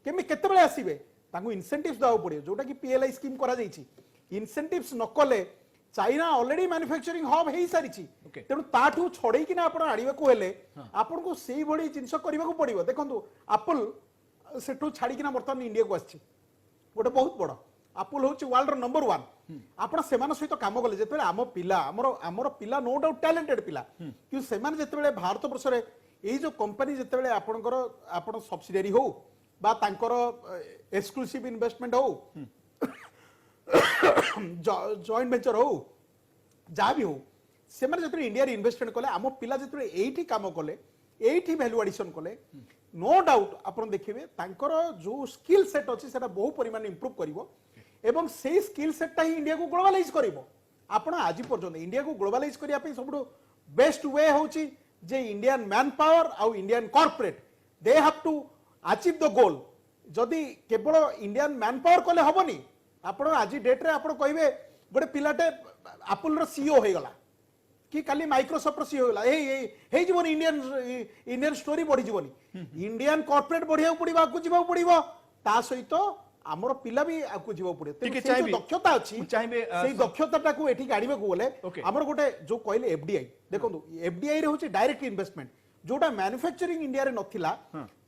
Speaker 3: केमी केतेबेले आसीबे तांको इनसेंटिव्स दाव पड़ो जोटा कि पीएलआई स्कीम करा जाइछि इनसेंटिव्स न कले चाइना ऑलरेडी मैन्युफैक्चरिंग हब हो सारी तेणु ताठू छड़े कि आपण आनिबाकू हेले आपण को सेही भली जिंस करबाकू पड़िबो देखंतु एप्पल सेठू छाड़ी किना वर्तमान इंडिया को आछि गोटे बहुत बड़ एप्पल होची वर्ल्ड रो नंबर 1 आपण सेमान सहित काम कले जेतेबेले आम पिला हमर पिला नो डाउट टैलेंटेड पिला कि सेमान जेतेबेले भारत वर्ष रे एही जो कंपनी जेतेबेले आपणकर आपण सब्सिडियरी हो बा तांकर एक्सक्लूसिव इन्वेस्टमेंट हो जॉइंट वेंचर हो जहाँ भी हो से इंडिया इन्वेस्टमेंट कले आम पिला जो ये कम कले ये वैल्यू एडिशन कले नो डाउट आप देखिए जो स्किल सेट अच्छी से बहु परिमाण इंप्रूव कर से स्किल सेटा ही इंडिया को ग्लोबलाइज कर आज पर्यटन इंडिया को ग्लोबलाइज करने सब बेस्ट वे हूँ जे इंडियन मैन पावर आउ Indian corporate they have to achieve the goal जदि केवल इंडियन मैन पावर कले हेनी आपण आज डेट रे आपण कहिबे गोटे पिलाटे एप्पल रो सीईओ हो गला कि काली माइक्रोसॉफ्ट रो सीईओ हो गला हे जीवन इंडियन स्टोरी बढ़ी जीवनी इंडियन कॉर्पोरेट बढ़िया पड़िबा को जीवा पड़िबो ता सहित हमर पिला भी आकु जीवा पड़े ते दक्षता अछि सेही दक्षताटा को एठी गाड़ीबे को बोले हमर गोटे जो कहले एफडीआई देखंतु एफडीआई रे होची डायरेक्ट इन्वेस्टमेंट जोटा मैन्युफैक्चरिंग इंडिया रे नथिला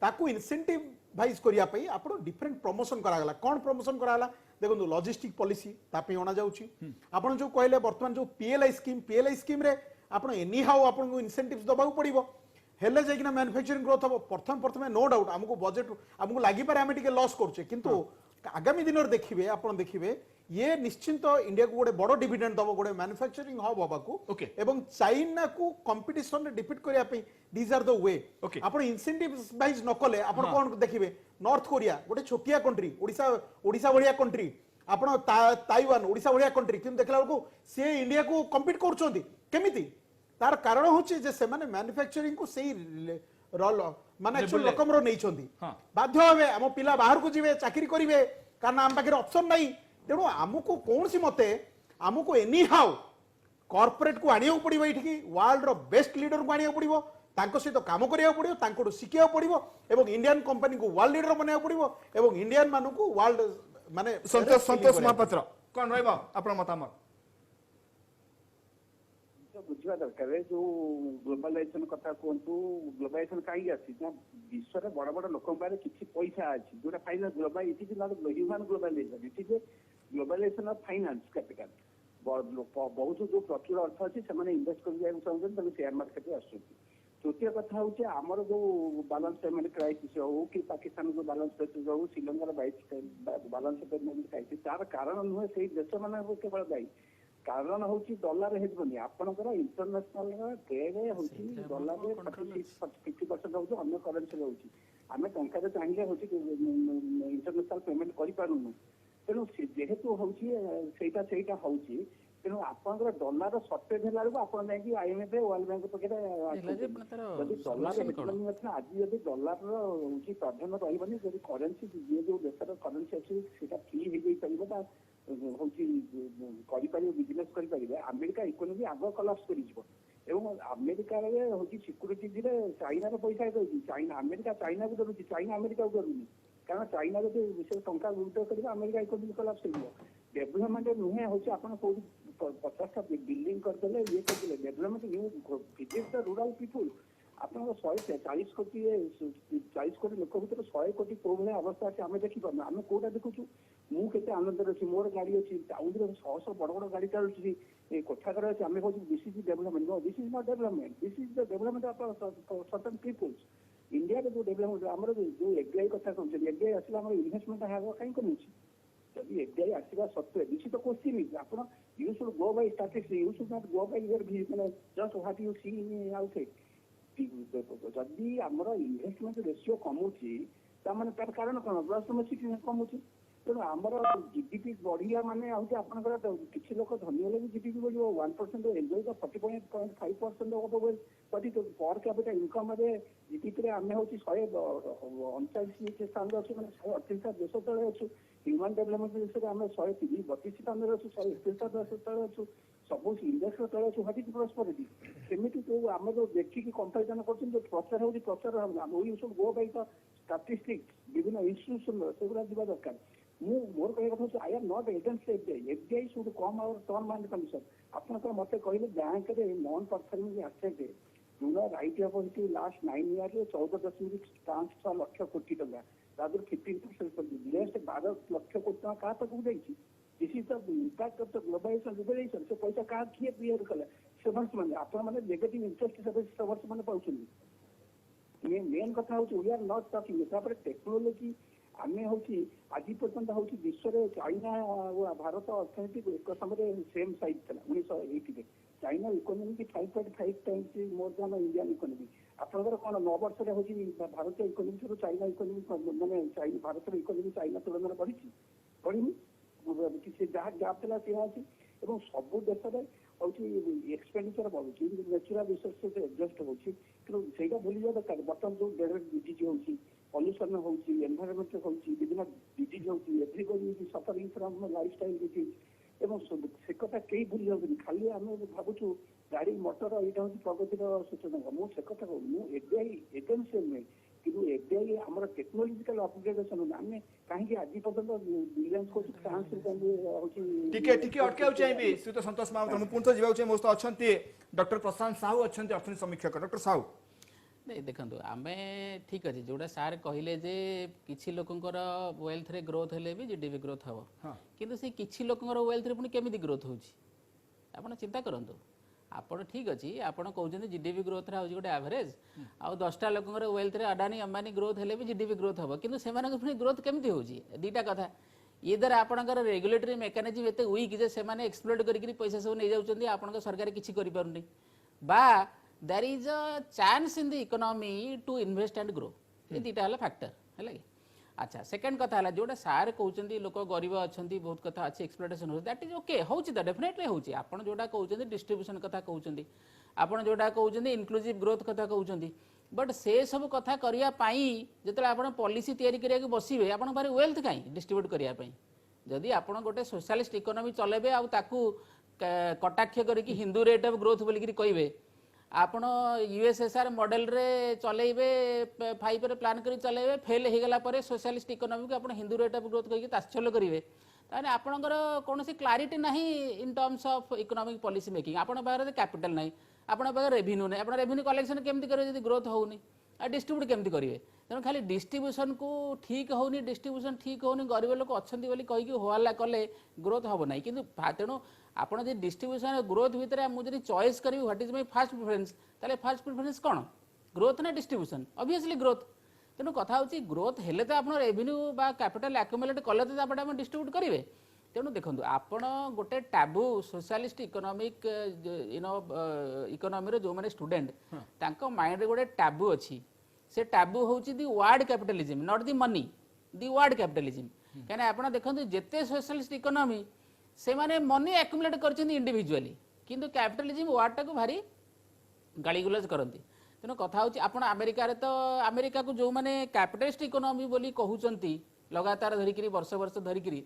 Speaker 3: ताकू इंसेंटिव भाइज करिया पई आपण डिफरेंट प्रमोशन करागला कोन प्रमोशन करागला देखो लॉजिस्टिक पॉलिसी तापे अना जाउची आपण जो कहले वर्तमान जो पीएलआई स्कीम रे आपण एनी हाउ आपण को इंसेंटिव्स दबाउ पड़िबो हेले जाइकिना मैन्युफैक्चरिंग ग्रोथ हो प्रथम नो डाउट हमको बजेट हमको लागि पारे हम टिके लॉस करछे किंतु आगामी दिन देखिए आपण देखिए ये निश्चिंत इंडिया को गोटे बड़ डिविडेंड दबो गोटे मैन्युफैक्चरिंग हब हबाकू एवं चाइना को कंपटीशन रे डिफीट करिया पे दीज आर द वे आपण इंसेंटिव्स वाइज न कले आपण कोन देखिबे नॉर्थ कोरिया गोटे छोटिया कंट्री ओडिसा बढ़िया कंट्री आपण ताइवान ओडिसा बढ़िया कंट्री किंतु देखला को से इंडिया को कम्पीट करछोंती केमिति तार कारण होची जे से माने मैन्युफैक्चरिंग को सही रोल माने एक्चुअल रकम रो नैछोंती बाध्य होबे हम पिला बाहर को जिवे चाकरी करिवे कारण हम पाखे ऑप्शन नाही तेणु आमको कौन सी मते आमको एनी हाउ कॉर्पोरेट को आनिया पड़ो ये वर्ल्ड रो बेस्ट लीडर को आनिया पड़ो सहित काम करिया पड़ो शिखा पड़ो एवं इंडियन कंपनी को वर्ल्ड लीडर बनाया पड़ो एवं इंडियन मान को वर्ल्ड माने
Speaker 1: संतोष महापात्र कौन रहा आप मतामत
Speaker 5: बुझा दरकार जो ग्लोबलाइजेशन कथा कहतु ग्लोबलाइजेशन कहीं आसी विश्व में बड़ बड़ लोक किसी पैसा अच्छी जो finance global it is not human globalisation it is globalisation of finance capital बहुत जो प्रचुर अर्थ अच्छी से इन्वेस्ट कर चाहते शेयर मार्केट आस तृतीय कथा हूँ आमर जो बालांस पेमेंट क्राइसिस हो कि पाकिस्तान जो बालांस क्राइसिस हो श्रीलंकार बालांस पेमेंट क्राइसिस तार कारण नुहे से देश मान केवल दायी कारण हूँ डॉलर हेजमनी आपनकर इंटरनेशनल ट्रेड हूँ डॉलर रे 50% हूँ अन्य करेन्सी हूँ आम टंकार चाहिए हूँ इंटरनेशनल पेमेंट करूँ तेणु जेहेतु हूँ से हूँ तेणु आपंकर डॉलर सर्टेज है आप IMF वर्ल्ड बैंक पाखे डॉलर हेजमनी अच्छा आज जब डॉलर हूँ प्राधान्य रही जब करेन्सी जी जो देशर करेन्सी अच्छी फ्री हो पार हूँ बिजनेस करेंगे अमेरिका इकोनोमी आग कलाप्स कर अमेरिका हूँ सिक्यूरीटी चाइनार पैसा दौर चाइना अमेरिका चाइना को डरुची चाइना अमेरिका को डरुनी कारण चाइना जब विशेष टंका विड्रॉ कर अमेरिका इकोनोमी कलाप्स हो डेभलपमेंट नुहे हूँ आप 50टा बिल्डिंग करदे ये करदे development you visit the rural people आप 140 कोटी 40 कोटी लोक भर 100 कोटी कौ भाई अवस्था अच्छे आम देखिपार आम कौटा देखुचु मुझे आनंद अच्छी मोर गाड़ी अच्छी टाउन में 100 बड़ बड़ गाड़ी चलुची कोठाघर अच्छे आम कहूँ this is development no this is not development this is the development of certain peoples India जो डेभलपमेंट आम जो एफडीआई कथा कहते एफडीआई आसला इन्वेस्टमेंट कहीं कमी जब एफडीआई आसवा सत्वे दिस तो क्वेश्चन आप you should go by statistics you should not go by your mind just what you see in outside जदि आमर इनभेस्टमेंट रेशियो कमुची तार कारण कौन ग्रॉस डोमेस्टिक कमुची तेणु आमर जीडीपी बढ़िया माने आपंकर किसी लोक धनी हेल्ले भी जीडीपी बढ़ 1% enjoy 40.5% but per capita income GDP आम हूँ 139 स्थान अच्छे मैंने 138 देश तले अच्छु ह्यूमन डेभलपमेंट देश में आम 132 स्थान अच्छु 131 देश तले अच्छु सब इंडेक्स तले अच्छु ह्वाट इज प्रॉस्पेरिटी सेमिति जो आम जो देखिकी कंपेरिजन कर प्रचार हो प्रचार we should go by the statistics विभिन्न इंस्टीट्यूशन सेगुड़ा जावा दरकार मोर कह कथा I are not against FDI should come our term and condition आप मत कहले बैंक नॉन परफॉर्मिंग एसेट ऋण write off last 9 year 14.5 lakh कोटी टका तादर 15% लेस्ट 12 लाख कोटी टका क्या तक जाइए this is the impact of the globalisation liberation से पैसा क्या किए बिहेव कले सेवर्स मैंने आपण मैंने नेगेटिव इंटरेस्ट सेवर्स मैंने पाँच मेन कथा हूँ we are not talking technology आम हूँ आज पर्यटन हूँ विश्व में चाइना भारत अर्थनीति एक समय सेम साइज था 1980 चाइना इकोनॉमी की 5.5 times more than Indian economy आपंकर कौन 9 वर्ष हूँ भारतीय इकोनॉमी ठार चाइना इकोनॉमी मैंने भारत इकोनॉमी चाइना तुलन बढ़ी बढ़ी जहाँ गैप था सी अच्छी और सब देश में हूँ एक्सपेंडिचर बढ़ुची नेचुरल रिसोर्सेस एडजस्ट होती भूली जावा दरकार बर्तमान जो डिजीज होती पॉल्यूशन होती एनवायरमेंट होती विभिन्न डिजीज होती everybody is suffering from lifestyle disease एवं से कथा कई भूली जाऊँ खाली आम भावुँ गाड़ी मोटर यहाँ हूँ प्रगतिर सूचना मुझे कथा कहूँ एफडीआई एजेंट नुहे कि एफडीआई आम टेक्नोलोजिकल अपग्रेडेशन आम कहीं आज पर्यटन बिलियंस को
Speaker 1: टिके अटकाउ चाहिए श्रीयुत संतोष महापात्र पुणी थोड़ा जावाक चाहिए मो सहित अच्छा डॉक्टर प्रशांत साहू अच्छा अर्थनीति समीक्षक डॉक्टर साहू
Speaker 4: नहीं देखो आम ठीक अच्छे जोड़ा सार कहले जे किसी लोकंकर वेल्थ रे ग्रोथ हेले भी जीडीपी ग्रोथ हम किंतु से किसी लोकंकर वेल्थ रे पुणी केमिति ग्रोथ होची आपण चिंता करंतु आपण ठीक अच्छी आपड़ कहते जीडीपी ग्रोथ रे गोटे एवरेज आउ 10टा लोकंकर वेल्थ रे अडानी अंबानी ग्रोथ हेले भी जीडीपी ग्रोथ हम किंतु सेमानक पुणी ग्रोथ केमिति होची दीटा कथा ये द्वारा आपणकर रेगुलेटरी मेकानिजम एते वीक जे सेमाने एक्सप्लोइट करके पैसा सब नहीं जाउछन्ती आपणकर सरकार किछि करि पारुनी बा there is a chance in the economy to invest and grow ये दीटा हला फैक्टर है अच्छा सेकंड कथा हला जोटा सार कहउछन्ती लोक गरीब अछन्ती बहुत कथा अछि एक्सप्लोइटेशन हो दैट इज ओके होछि त डेफिनेटली होछि आपण जोटा कहउछन्ती डिस्ट्रीब्यूशन कथा कहउछन्ती आपण जोटा कहउछन्ती इनक्लूसिव ग्रोथ कथा कहउछन्ती बट से सब कथा करिया पाई जतले आपण पॉलिसी तयारी करिया के बसिबे आपण बारे वेल्थ काई डिस्ट्रीब्यूट करिया पाई जदि आपण गोटे सोशलिस्ट इकोनॉमी चलेबे आ ताकू कटाक्ष करके हिंदू रेट ऑफ ग्रोथ बोली कहिबे आपण यूएसएसआर मॉडल रे चलेबे 5 रे प्लान करी चलेबे फेल हे गला परे सोशलिस्ट इकोनॉमी को आपण हिंदू रेट ऑफ ग्रोथ कहि ताच्छल्य करिवे ताने आपणकर कोनोसी क्लैरिटी नाही in terms of economic policy making आपण बारे कैपिटल नाही आपण बारे रेवेन्यू नाही आपण रेवेन्यू कलेक्शन केमति करिवे जदि ग्रोथ होउनी आ डिस्ट्रीब्यूट केमति करिवे तेणु खाली डिस्ट्रीब्यूशन को ठीक होनी डिस्ट्रीब्यूशन ठीक होनी गरीब लोक अच्छी बोली कहीकि होहल्ला कले ग्रोथ हम ना कि तेणु आपड़ जो डिस्ट्रीब्यूशन ग्रोथ भितर मुझे चॉइस करी what is my first preference ताले फर्स्ट प्रेफरेंस कौन ग्रोथ ना डिस्ट्रीब्यूशन ऑब्वियसली ग्रोथ तेणु कथा हूँ ग्रोथ हेले तो आप रेवेन्यू बा कैपिटल एक्युमुलेट कले तो आप डिस्ट्रीब्यूट करेंगे तेणु देखो आपण गोटे टैबू सोशलिस्ट इकोनॉमिक इकोनॉमी जो मैंने स्टूडेंट तांको माइंड रे गोटे टैबू अच्छी से टैबू होची the word capitalism not the money the word capitalism कहीं आपण देखो जिते सोशलिस्ट इकोनॉमी से माने मनी एक्युमुलेट करछन इंडिविजुअली किंतु कैपिटलिज्म वर्ड को भारी गालीगुलज करती तेणु कथा हूँ आप अमेरिका तो अमेरिका को जो मैंने कैपिटलिस्ट इकोनॉमी बोली कहउचंती लगातार धरिकी वर्ष वर्ष धरिकी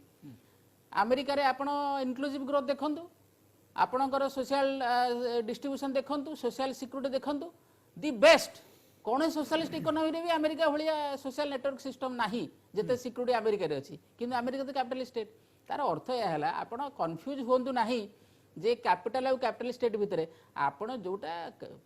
Speaker 4: अमेरिका रे आपण इनक्लूसिव ग्रोथ देखंतु आपणकर सोशल डिस्ट्रीब्यूशन देखंतु सोशल सिक्योरिटी देखंतु दी बेस्ट कौन सोशलिस्ट इकोनॉमी रे भी अमेरिका भलिया सोशल नेटवर्क सिस्टम नाही जेते सिक्योरिटी अमेरिका रे अछि किंतु अमेरिका तो कैपिटलिस्ट स्टेट तार अर्थ या हला आपण कंफ्यूज होंतु नाही जे कैपिटल और कैपिटल स्टेट भितर आपण जोटा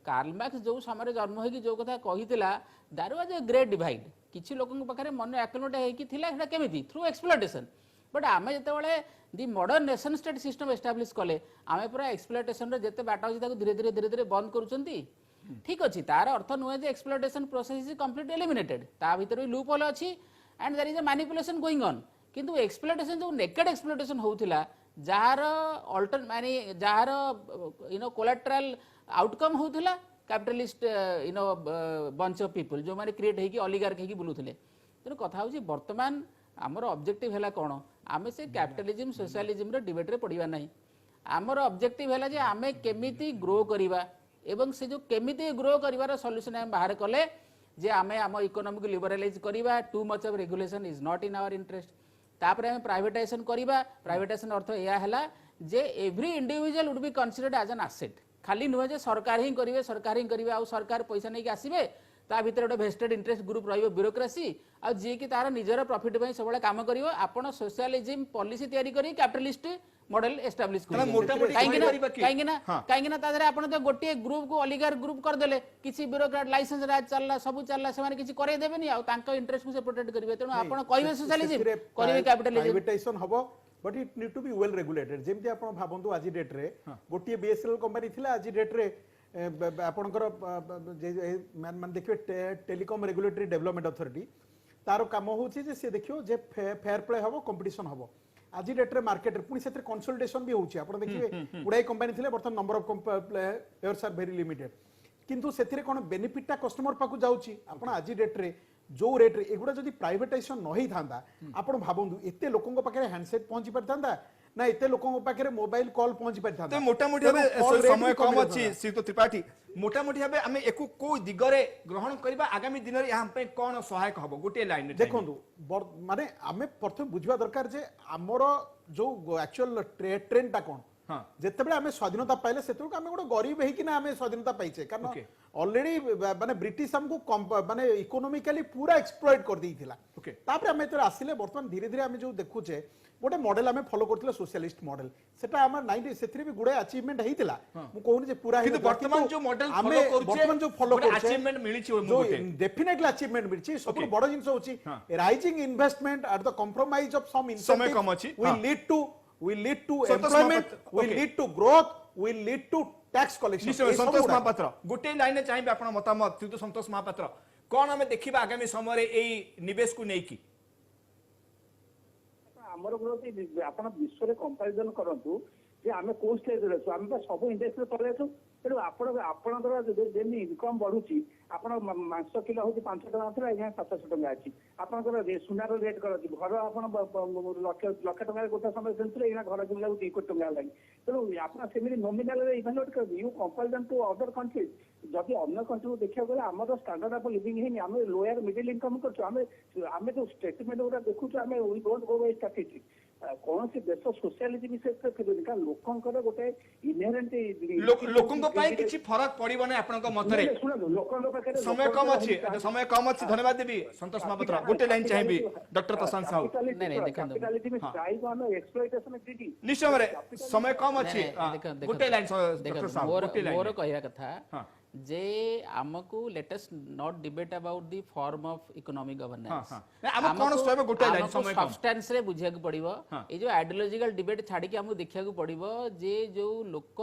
Speaker 4: कार्ल मार्क्स जो समय जन्म होगी जो कथा कहितला that was a great divide किछि लोकन पाखरे मन एक्युमुलेट हेकी थिला हेटा केमिति थ्रू एक्सप्लॉयटेशन बट आमे जेतेबेले the modern nation state system establish कले आमे पूरा एक्सप्लॉयटेशन रे जेते बाटा अछि ताको धीरे धीरे बंद करूचंती ठीक अछि तार अर्थ नुहे जे exploitation process is completely eliminated ता भीतर भी लूप होल अछि and there is a manipulation going on किंतु एक्सप्लॉयटेशन जो नेकेड एक्सप्लॉयटेशन होउथिला जार अल्टर माने जार कोलैटरल आउटकम होउथिला कैपिटलिस्ट बंच ऑफ पीपल जो माने क्रिएट हेकी ओलिगार्क हेकी बुलुथिले तेनु कथा होची वर्तमान आमर ऑब्जेक्टिव हैला कोन आमे से कैपिटलिज्म सोशलिज्म रे डिबेट रे पड़िबा नाही आमर ऑब्जेक्टिव हैला जे आमे केमिति ग्रो करिबा एवं से जो केमिति ग्रो करिवार सॉल्यूशन हम बाहर कले जे आमे आम इकोनॉमी को लिबरलाइज करिबा too much of regulation is not in our interest तापर हम प्राइवेटाइजेशन करिबा प्राइवेटाइजेशन अर्थ या हैला जे every individual would be considered as an asset खाली नुहे जे सरकार ही करिवे आ सरकार पैसा नहीं आसीबे ता भीतर गोटे भेस्टेड इंटरेस्ट ग्रुप रहिबो ब्यूरोक्रेसी आ जे कि तार निजर प्रॉफिट पई सबले काम करिवो आपण सोशलिज्म पॉलिसी तयारी करी कैपिटलिस्ट मॉडल एस्टैब्लिश करी काहेकिना तादरे आपण तो गोटे ग्रुप को ओलिगार ग्रुप कर देले किछि ब्यूरोक्रेट लाइसेंस राज चलला सब चलला से माने किछि करे देबेनी आ तांको इंटरेस्ट को से प्रोटेक्ट करिवे तेनु आपण कहिवे सोशलिज्म करिवे कैपिटलिज्म
Speaker 3: प्राइवेटाइजेशन हबो but it need to be well regulated जेमति आपण भाबंतु आज डेट रे गोटे बीएसएनएल कंपनी थिला आज डेट रे आपणकर मान देखिए टेलीकॉम रेगुलेटरी डेवलपमेंट अथॉरिटी तार काम होची जे से देखियो जे फेयर प्ले हबो कंपटीशन हबो आज डेट रे मार्केट रे पुनी सेत्र कंसोलिडेशन भी होची आपण देखिए उडाई कंपनी थिले बर्तन number of players are very limited किंतु सेथिरे कोन बेनिफिटटा कस्टमर पाकु जाउची आपण आज डेट रे जो रेट रे एगुडा जदी प्राइवेटाइजेशन न होई थांदा आपण भाबंदु एते लोकन पाखरे हैंडसेट पहुंची परथांदा ना एते लोकन पाखरे मोबाइल कॉल पहुंची परथांदा
Speaker 1: तो मोटा मोटी हबे समय कम अछि श्रीयुत त्रिपाठी मोटा मोटी हबे हमें एको को दिगरे ग्रहण करबा आगामी दिन रे हम पे कोन सहायक हबो गोटे लाइन
Speaker 3: देखंदु माने हमें प्रथम बुझवा दरकार जे हमरो जो एक्चुअल ट्रेंड ता कोन जेतेबेले आमे स्वाधीनता पाइले सेतु आमे गोटे गरीब हेकि ना आमे स्वाधीनता पाइछे कारण ऑलरेडी माने ब्रिटिश हमको माने इकोनॉमिकली पूरा एक्सप्लॉइट कर देइथिला तापर आमे तो आसिले वर्तमान धीरे धीरे आमे जो देखुचे गोटे मॉडल आमे फॉलो करथिला सोशलिस्ट मॉडल सेटा हमर 90 सेथरे भी गुडे अचीवमेंट हेइतिला मु कहूनी जे पूरा
Speaker 1: किंतु वर्तमान जो मॉडल फॉलो करछे
Speaker 3: वर्तमान जो फॉलो करछे
Speaker 1: अचीवमेंट मिलिछि मोटे
Speaker 3: डेफिनेटली अचीवमेंट मिलिछि सब बड़ जिंस होछि rising investment at the compromise of some
Speaker 1: समय कम अछि
Speaker 3: will lead to employment will lead to growth will lead to tax collection
Speaker 1: संतोष महापात्र गोटे लाइन चाहिए आपण मतामत श्रीयुत संतोष महापात्र कोन हमें देखिबा आगामी समय रे एई निवेश को नेकी
Speaker 5: हमर ग्रोथ आपण विश्व रे कंपैरिजन करंतु जे आमे को स्टेज रे छु आमे सब इंडस्ट्री तले छु तेणु आपणकर जेमि इनकम बढ़ुची आपण मांस किलो होची 5 टका थरा एहा 700 टका अछि आपणकर सुनार रेट करछि घर आपण लक्ष टका गोटा समय सेंतरे एहा घर किलो 2 कोटी टका लागि तेणु आपण सेमिली नॉमिनल रे इवैल्यूएट कर you comparison to other countries जदि अन्य कंट्री को देखिया गले हमर स्टैंडर्ड ऑफ लिविंग हेनी हम लोअर मिडिल इनकम करछु हमें जो स्टेटमेंट उरा देखुछु हमें we don't go by statistics कौन सी देश सोशलिज्म विषय फिर का लोकंकर गोटे इनहेरेंट
Speaker 1: लोकंक पाई किछि फरक पड़िबो नै आपनक मतरे
Speaker 5: सुनो लोकंक पाखरे
Speaker 1: समय कम अछि धन्यवाद देबी संतोष महापात्र गोटे लाइन चाहिबी डॉक्टर प्रशांत साहू
Speaker 4: नहीं देखंदो
Speaker 5: capitalism drive on exploitation greedy
Speaker 1: निश्चय रे समय कम अछि गोटे लाइन डॉक्टर साहू
Speaker 4: मोर कहिया कथा जे आमको latest not debate about the form of economic governance
Speaker 1: हाँ, हाँ। आम कौन सोएब गोटे लाइन समय कम।
Speaker 4: सब्सटेंस रे बुझिया को पड़िबो
Speaker 1: हाँ।
Speaker 4: ए जो आइडियोलॉजिकल डिबेट छाडी के हमको देखिया को पड़िबो जे जो लोक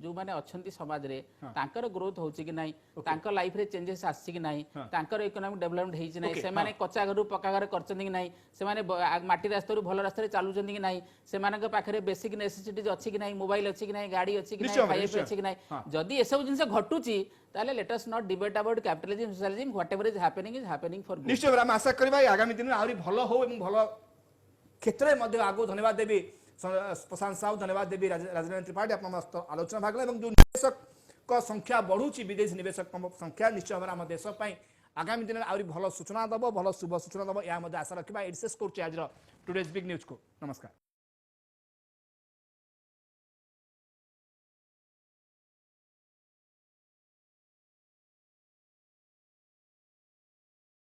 Speaker 4: जो माने अछंती समाज रे तांकर ग्रोथ होची कि नाही तांकर लाइफ रे चेंजेस आसी कि नाही तांकर इकोनॉमिक डेवलपमेंट हेची नाही
Speaker 1: Okay,
Speaker 4: से माने कच्चा घर पक्का घर करचंदी कि नाही से माने माटी रास्ता रु भलो रास्ता रे चालुचंदी कि नाही से मानक पाखरे बेसिक नेसेसिटीज अछि कि नाही मोबाइल अछि कि नाही गाड़ी अछि कि
Speaker 1: निश्चय
Speaker 4: नाही
Speaker 1: भाବେ,
Speaker 4: खाଇବା अछि कि नाही जदि ए सब जिंस घटुची ताले let us not debate about capitalism socialism whatever is happening for good.
Speaker 1: निश्चय भावे आम आशा करबा आगामी दिन आहुरी भलो हो एवं भलो क्षेत्र में आगो धन्यवाद देवी प्रशांत साहू धन्यवाद देवी राजनीति त्रिपाठी आप आलोचना भाग एवं जो निवेशक संख्या बढ़ुची विदेशी निवेशक संख्या निश्चय भाव आम देश आगामी दिन आहुरी भलो सूचना दब भलो शुभ सूचना दब या आशा रखा एड शेष करुच्छे आज टुडेज बिग न्यूज को नमस्कार।